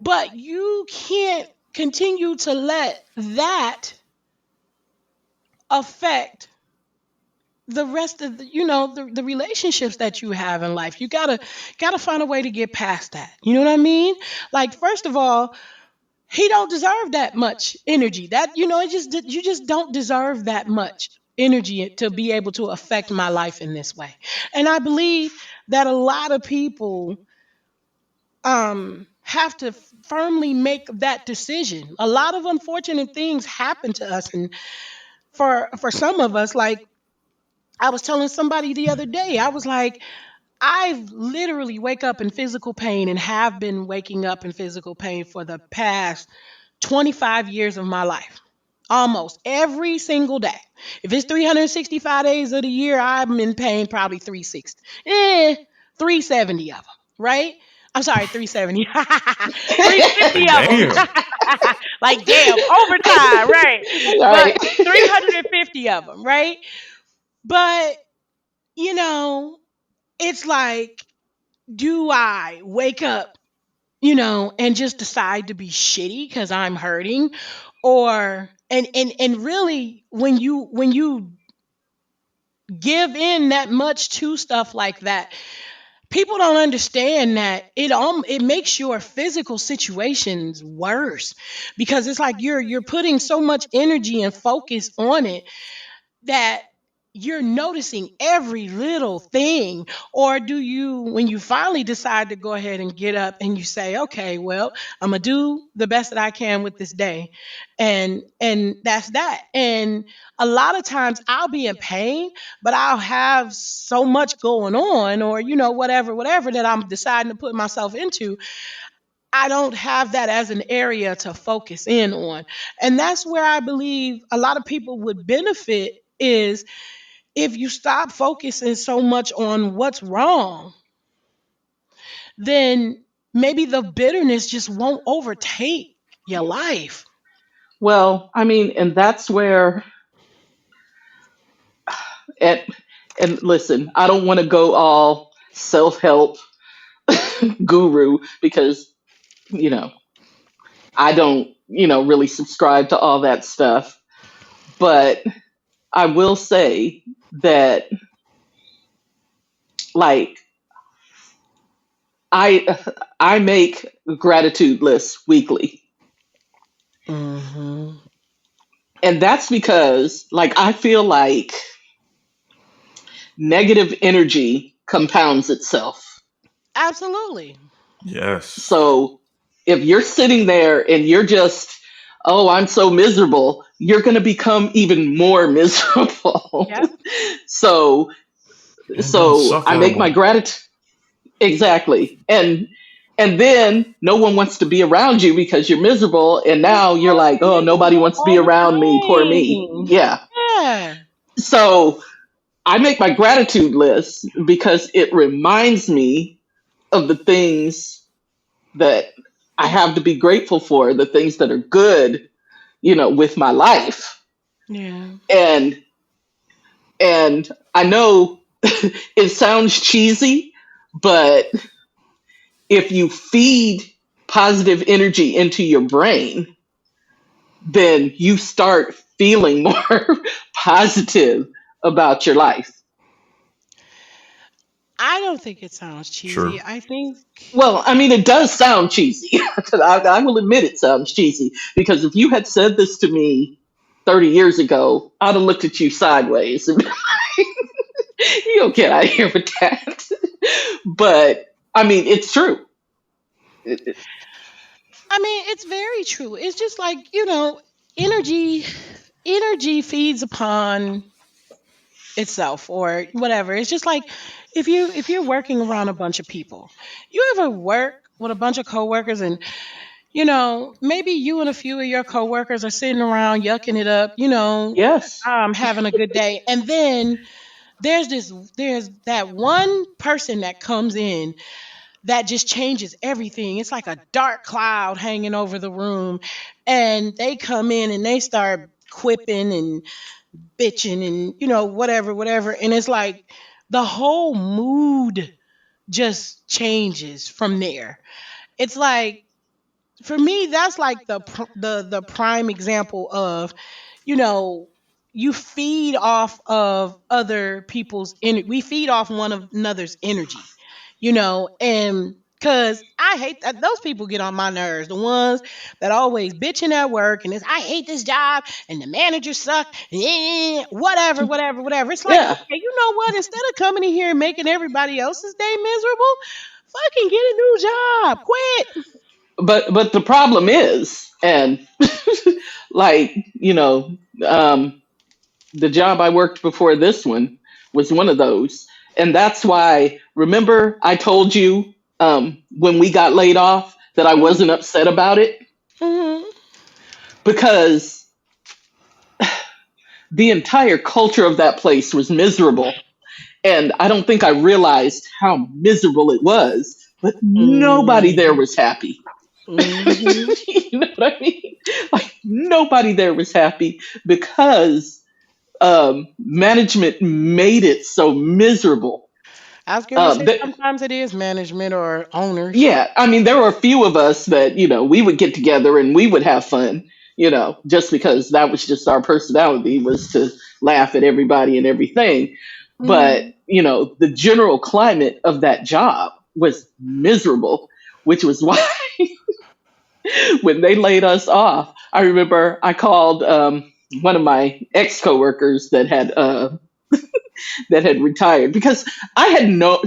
but you can't continue to let that affect the rest of the relationships that you have in life. You gotta find a way to get past that. You know what I mean? Like, first of all, he don't deserve that much energy. That it just you just don't deserve that much energy to be able to affect my life in this way. And I believe that a lot of people have to firmly make that decision. A lot of unfortunate things happen to us, and for some of us, like, I was telling somebody the other day, I was like, I literally wake up in physical pain and have been waking up in physical pain for the past 25 years of my life. Almost every single day. If it's 365 days of the year, I'm in pain probably 360. 370 of them, right? I'm sorry, 370. 350 of Damn. them. Like, damn, overtime, right? But Right. 350 of them, right? But, you know, it's like, do I wake up, and just decide to be shitty because I'm hurting? Or and really, when you give in that much to stuff like that, people don't understand that it makes your physical situations worse, because it's like you're putting so much energy and focus on it that you're noticing every little thing. Or do you, when you finally decide to go ahead and get up and you say, okay, well, I'm gonna do the best that I can with this day, and that's that. And a lot of times I'll be in pain, but I'll have so much going on, or whatever that I'm deciding to put myself into, I don't have that as an area to focus in on. And that's where I believe a lot of people would benefit, is if you stop focusing so much on what's wrong, then maybe the bitterness just won't overtake your life. Well, I mean, and that's where, and, and listen, I don't want to go all self help guru because, you know, I don't, really subscribe to all that stuff. But I will say that, like, I I make gratitude lists weekly. Hmm. And that's because, like, I feel like negative energy compounds itself. Absolutely. Yes. So if you're sitting there and you're just, oh, I'm so miserable, you're going to become even more miserable. Yep. so And so I make my insufferable. gratitude. Exactly. And then no one wants to be around you because you're miserable, and Because now you're you're always like, oh, nobody miserable wants to be all the around me, poor me. time. Yeah. Yeah. So I make my gratitude list because it reminds me of the things that I have to be grateful for, the things that are good, with my life. Yeah. And I know it sounds cheesy, but if you feed positive energy into your brain, then you start feeling more positive about your life. I don't think it sounds cheesy. True. I think Well, I mean, it does sound cheesy. I will admit it sounds cheesy because if you had said this to me 30 years ago, I'd have looked at you sideways and been like, you don't get out of here with that. But I mean, it's true. It- I mean, it's very true. It's just like, energy energy feeds upon itself or whatever. It's just like if you're working around a bunch of people. You ever work with a bunch of coworkers and maybe you and a few of your coworkers are sitting around yucking it up, yes. having a good day. And then there's that one person that comes in that just changes everything. It's like a dark cloud hanging over the room. And they come in and they start quipping and bitching and, whatever, whatever. And it's like the whole mood just changes from there. It's like, for me, that's like the prime example of, you know, you feed off of other people's energy. We feed off one of another's energy, and because I hate that those people get on my nerves. The ones that always bitching at work and it's I hate this job and the manager suck, whatever, whatever, whatever. It's like, Yeah. okay, you know what? Instead of coming in here and making everybody else's day miserable, fucking get a new job. Quit. But the problem is, and like, the job I worked before this one was one of those. And that's why, remember, I told you when we got laid off that I Mhm. wasn't upset about it Mhm. because the entire culture of that place was miserable. And I don't think I realized how miserable it was, but nobody there Mhm. was happy. Mhm. You know what I mean? Like, nobody there was happy because management made it so miserable. I was gonna say That sometimes it is management or owners. Yeah, I mean, there were a few of us that, we would get together and we would have fun, just because that was just our personality was to laugh at everybody and everything. But, Mhm. the general climate of that job was miserable, which was why when they laid us off, I remember I called one of my ex coworkers that had retired because I had no.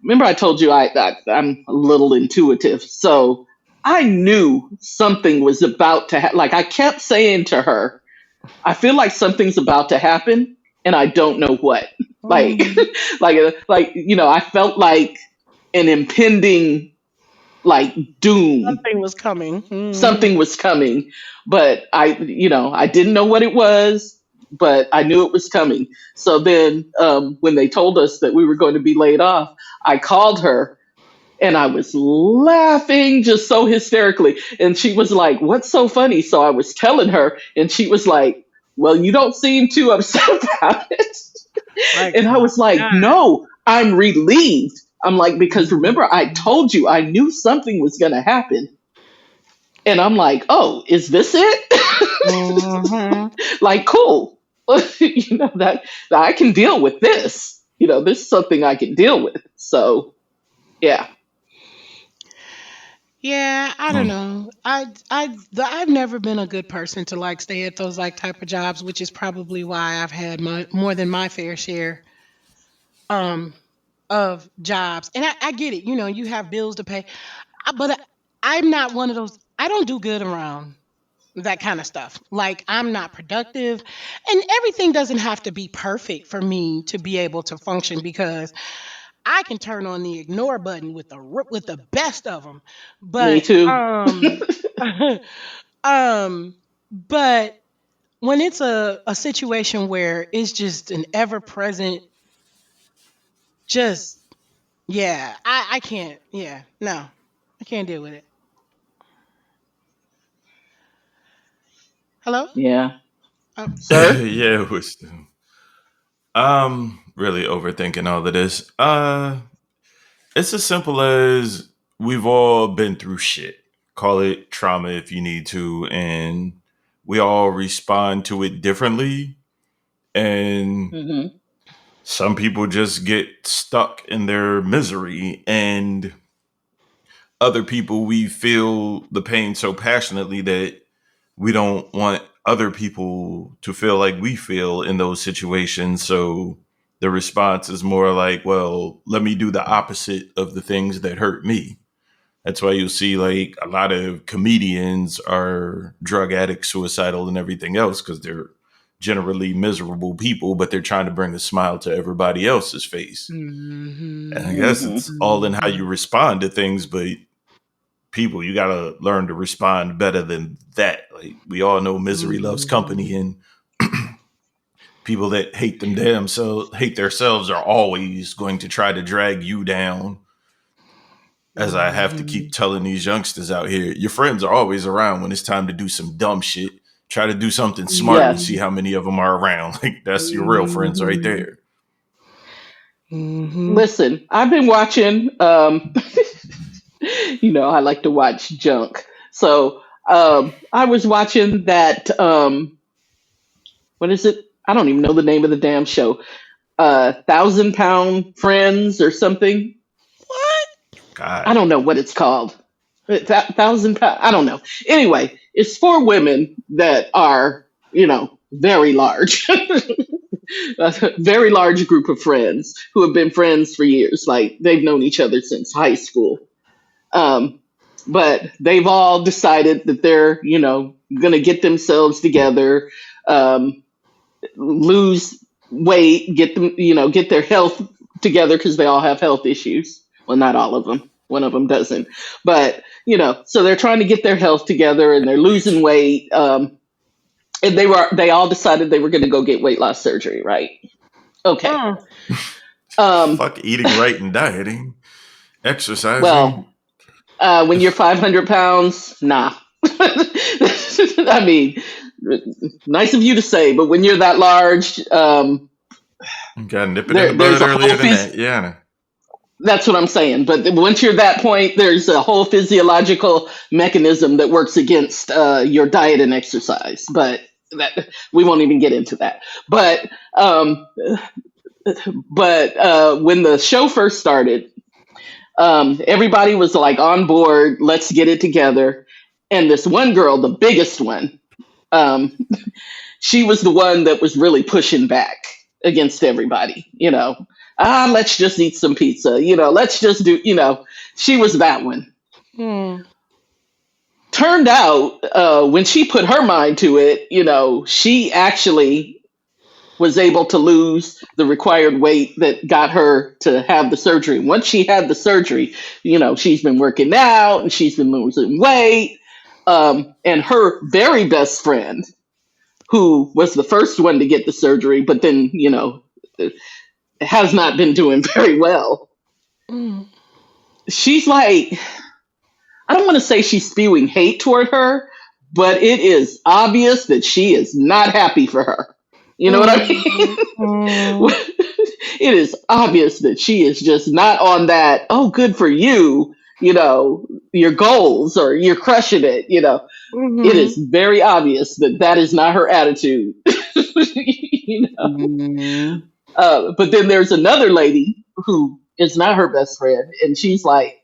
Remember, I told you I'm a little intuitive, so I knew something was about to happen. Like I kept saying to her, "I feel like something's about to happen, and I don't know what." Like, Mhm. I felt like an impending doom. Something was coming. Mhm. Something was coming, but I didn't know what it was, but I knew it was coming. So then, when they told us that we were going to be laid off, I called her and I was laughing just so hysterically. And she was like, "What's so funny?" So I was telling her, and she was like, "Well, you don't seem too upset about it." Like, And I was like, God. "No, I'm relieved. I'm like, because remember, I told you I knew something was going to happen. And I'm like, oh, is this it? Mhm. Like, cool. That I can deal with this. This is something I can deal with. So, yeah. Yeah, I don't Mm. know. I've never been a good person to like stay at those like type of jobs, which is probably why I've had more than my fair share um of jobs. And I get it. You have bills to pay. But I'm not one of those. I don't do good around that kind of stuff. Like I'm not productive, and everything doesn't have to be perfect for me to be able to function because I can turn on the ignore button with the best of them. Me But too. um but when it's a situation where it's just an ever present, just yeah, I can't. Yeah, no, I can't deal with it. Hello. Yeah. Oh, Sir? Yeah, we're still. Really overthinking all of this. It's as simple as we've all been through shit. Call it trauma if you need to, and we all respond to it differently. And Hmm. some people just get stuck in their misery, and other people we feel the pain so passionately that we don't want other people to feel like we feel in those situations. So the response is more like, well, let me do the opposite of the things that hurt me. That's why you'll see like a lot of comedians are drug addicts, suicidal, and everything else because they're generally miserable people, but they're trying to bring a smile to everybody else's face. And I mhm, guess Hmm. it's all in how you mhm, respond to things, but people, you gotta learn to respond better than that. Like we all know misery loves company, mhm, and people that hate themselves are always going to try to drag you down. As I have to keep mhm, telling these youngsters out here, your friends are always around when it's time to do some dumb shit. Try to do something smart and see Yes. mhm, how many of them are around. Like that's your real friends right mhm, there. mhm. Listen, I've been watching, I like to watch junk. So I was watching that, what is it? I don't even know the name of the damn show. 1,000 Pound Friends or something. What? I God, don't know what it's called. 1,000 pound. I don't know. Anyway, it's for women that are, very large, a very large group of friends who have been friends for years. Like they've known each other since high school. Um, but they've all decided that they're, going to get themselves together, um, lose weight, get their health together because they all have health issues. Well, not all of them. One of them doesn't. But, so they're trying to get their health together and they're losing weight. And they all decided they were going to go get weight loss surgery, right? Okay. Mm. Um, fuck eating right and dieting, exercising. well, when you're 500 pounds, nah. I mean, nice of you to say, but when you're that large, Got to nip it in the there's bud a whole earlier than that. Yeah. that's what I'm saying. But once you're that point, there's a whole physiological mechanism that works against your diet and exercise. But that we won't even get into that. Um, but when the show first started, everybody was like on board. Let's get it together. And this one girl, the biggest one, um, she was the one that was really pushing back against everybody. Let's just eat some pizza. Let's just do. She was that one. Mm. Turned out, when she put her mind to it, she actually was able to lose the required weight that got her to have the surgery. Once she had the surgery, she's been working out and she's been losing weight. And her very best friend, who was the first one to get the surgery, but then, has not been doing very well. Mm. She's like, I don't want to say she's spewing hate toward her, but it is obvious that she is not happy for her. You know what I Mm, mean? mm, It is obvious that she is just not on that, oh, good for you, your goals, or you're crushing it. It is mhm, very obvious that that is not her attitude. you know? mm, But then there's another lady who is not her best friend, and she's like,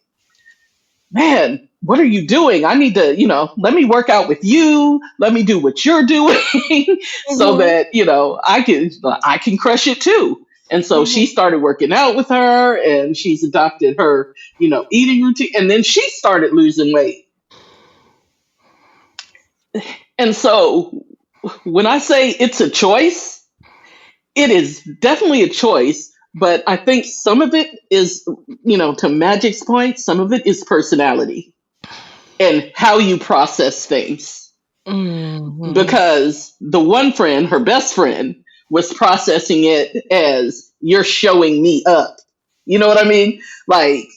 man, what are you doing? I need to, let me work out with you. Let me do what you're doing so mhm, that, I can crush it too. And so she mhm. started working out with her, and she's adopted her, eating routine. And then she started losing weight. And so when I say it's a choice, it is definitely a choice. But I think some of it is, to Magic's point, some of it is personality and how you process things. Mhm. Because the one friend, her best friend, was processing it as you're showing me up. You know what I mean? Like,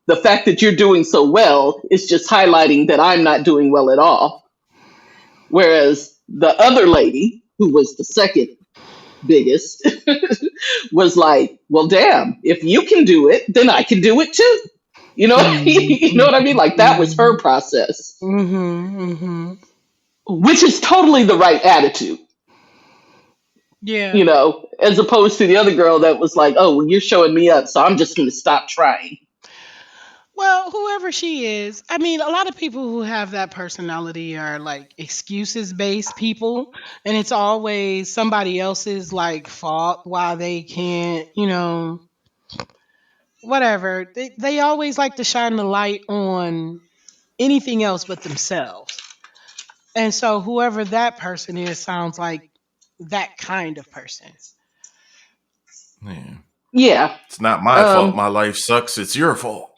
the fact that you're doing so well is just highlighting that I'm not doing well at all. Whereas the other lady, who was the second biggest, was like, well, damn, if you can do it, then I can do it too. You know, Mhm, you know what I mean? Like that was her mhm, process, mhm, mhm. which is totally the right attitude. Yeah. As opposed to the other girl that was like, oh, well, you're showing me up, so I'm just going to stop trying. Well, whoever she is, I mean, a lot of people who have that personality are like excuses based people, and it's always somebody else's like fault why they can't, whatever. They always like to shine the light on anything else but themselves. And so whoever that person is sounds like that kind of person. Yeah. Yeah. It's not my fault Um, my life sucks. It's your fault.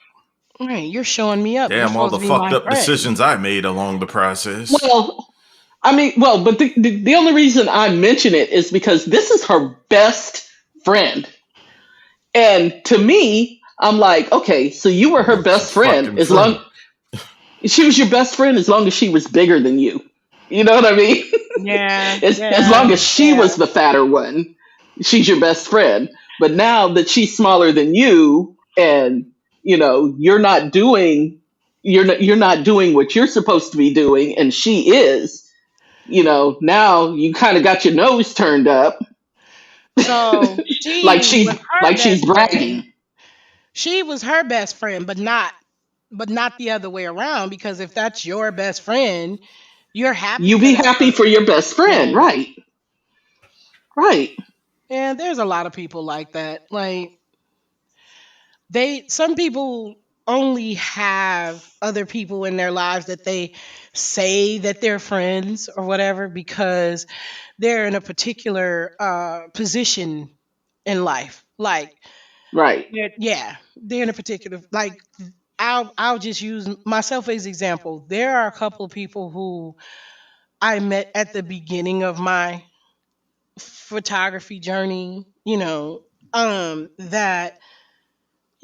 Right, you're showing me up. You're Damn all supposed the to be fucked my up friend. decisions I made along the process. well, but the only reason I mention it is because this is her best friend. And to me, I'm like, okay, so you were her It's a best friend fucking as long friend. she was your best friend as long as she was bigger than you. You know what I mean? Yeah, as yeah, long as she yeah. was the fatter one, she's your best friend. But now that she's smaller than you, and you're not doing what you're supposed to be doing, and she is, now you kind of got your nose turned up, So like she she's was her like she's best friend. bragging. She was her best friend, but not the other way around. Because if that's your best friend, you're happy You for be that happy for your person. best friend, Yeah. right? Right. And there's a lot of people like that. Like some people only have other people in their lives that they say that they're friends or whatever because they're in a particular position in life. Like, Right. yeah, they're in a particular like. I'll just use myself as example. There are a couple of people who I met at the beginning of my photography journey. That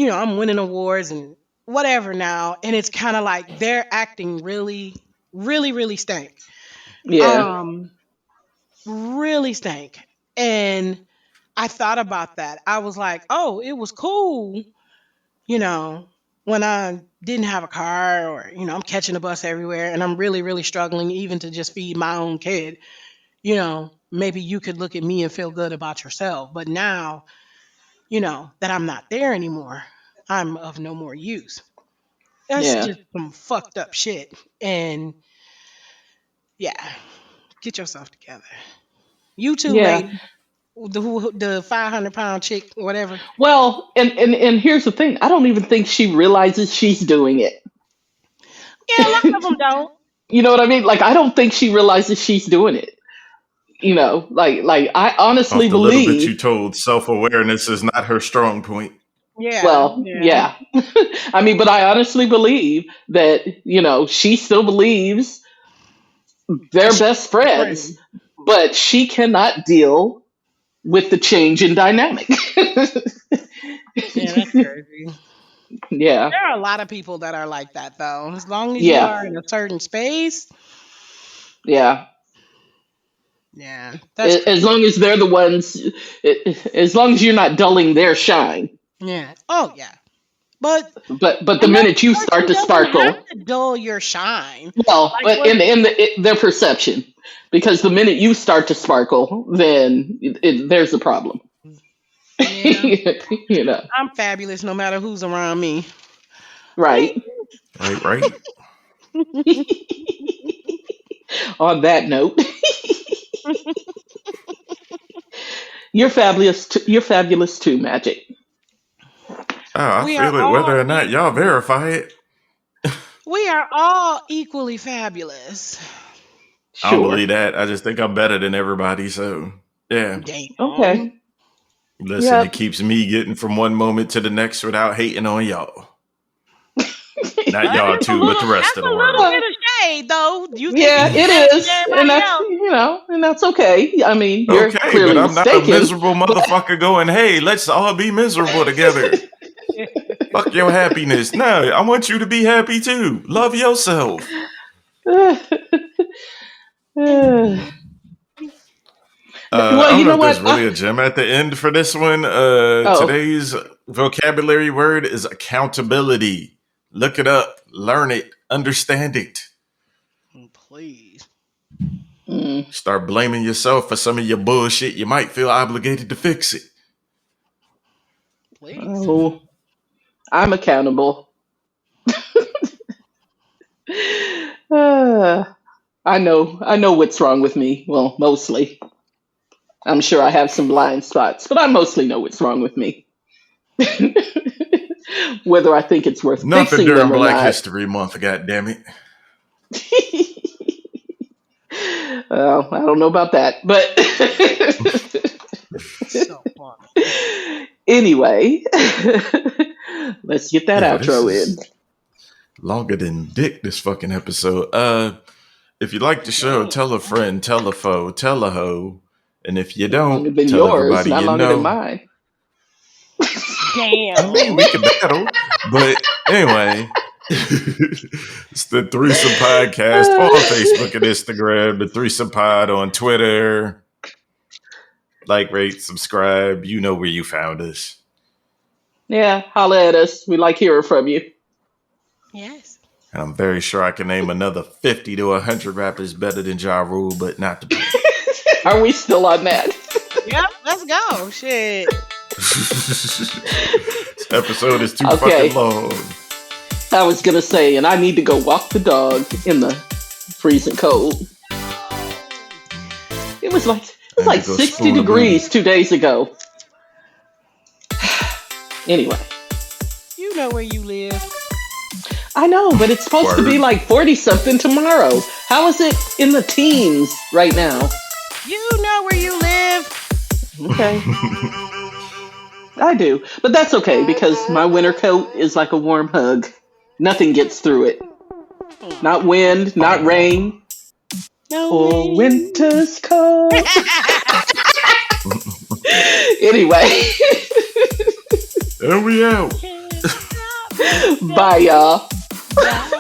I'm winning awards and whatever now, and it's kind of like they're acting really, really, really stank. Yeah. Um, really stank. And I thought about that. I was like, oh, it was cool, you know, when I didn't have a car or, I'm catching a bus everywhere and I'm really, really struggling even to just feed my own kid. Maybe you could look at me and feel good about yourself. But now, that I'm not there anymore, I'm of no more use. That's Yeah. just some fucked up shit. And yeah, get yourself together. You too, Yeah. lady. The 500-pound chick, whatever. Well, and here's the thing. I don't even think she realizes she's doing it. Yeah, a lot of them don't. You know what I mean? Like I don't think she realizes she's doing it. Like I honestly Off the little bit you believe, told, self awareness is not her strong point. Yeah, well, yeah. yeah. I mean, but I honestly believe that, she still believes That they're she's best a friends, friend. but she cannot deal with the change in dynamic. Yeah, that's crazy. Yeah. There are a lot of people that are like that, though. As long as you Yeah. are in a certain space, Yeah. Yeah, that's As crazy. long as they're the ones, as long as you're not dulling their shine. Yeah. Oh yeah. But But the another minute you start person to doesn't have sparkle, to dull your shine. well, Like but what? their perception, because the minute you start to sparkle, then there's a problem. Yeah, you know, I'm fabulous no matter who's around me. right? Please. Right, right. On that note, you're fabulous. You're fabulous too, Magic. Oh, I We are feel it all whether or not y'all equally. verify it. We are all equally fabulous. I don't Sure. believe that. I just think I'm better than everybody. So, yeah. Damn. Okay. Listen, it Yep. keeps me getting from one moment to the next without hating on y'all. Not y'all too, but the rest That's of the a little world. Well, bit of shade, though. You think yeah, you better it than is, and everybody that's else? and that's okay. I mean, you're Okay, but clearly I'm not a mistaken, miserable but motherfucker going, hey, let's all be miserable together. Fuck your happiness. No, I want you to be happy too. Love yourself. well, I don't you know know if there's what? really a gem at the end for this one. Oh, Today's vocabulary word is accountability. Look it up, learn it, understand it. Please, mm, Start blaming yourself for some of your bullshit. You might feel obligated to fix it. please. oh, I'm accountable. Uh, I know what's wrong with me. Well, mostly. I'm sure I have some blind spots, but I mostly know what's wrong with me. Whether I think it's worth Nothing fixing during them or Black not. History Month, goddammit. Well, I don't know about that, but So funny. anyway, let's get that Yeah, this outro in. is longer than dick, this fucking episode. If you like the show, Damn. tell a friend, tell a foe, tell a hoe. And if you Longer don't, than tell yours, everybody not you longer than know. mine. I mean, Damn. we could battle. But anyway, it's the Threesome Podcast on Facebook and Instagram, the Threesome Pod on Twitter. Like, rate, subscribe. You know where you found us. Yeah, holla at us. We like hearing from you. Yes. And I'm very sure I can name another 50 to 100 rappers better than Ja Rule, but not today. Are we still on that? Yep. Let's go. Shit. This episode is too fucking Okay, long. I was gonna say, and I need to go walk the dog in the freezing cold. It I was need to like go 60 spoon a booty. degrees 2 days ago. Anyway, You know where you live. I know, but it's supposed to be Word. like 40 something tomorrow. How is it in the teens right now? You know where you live. Okay, I do, but that's okay because my winter coat is like a warm hug. Nothing gets through it. Not wind, not Aw. rain, No or way. winter's cold. Anyway, And we out. Can't stop bye, y'all. now.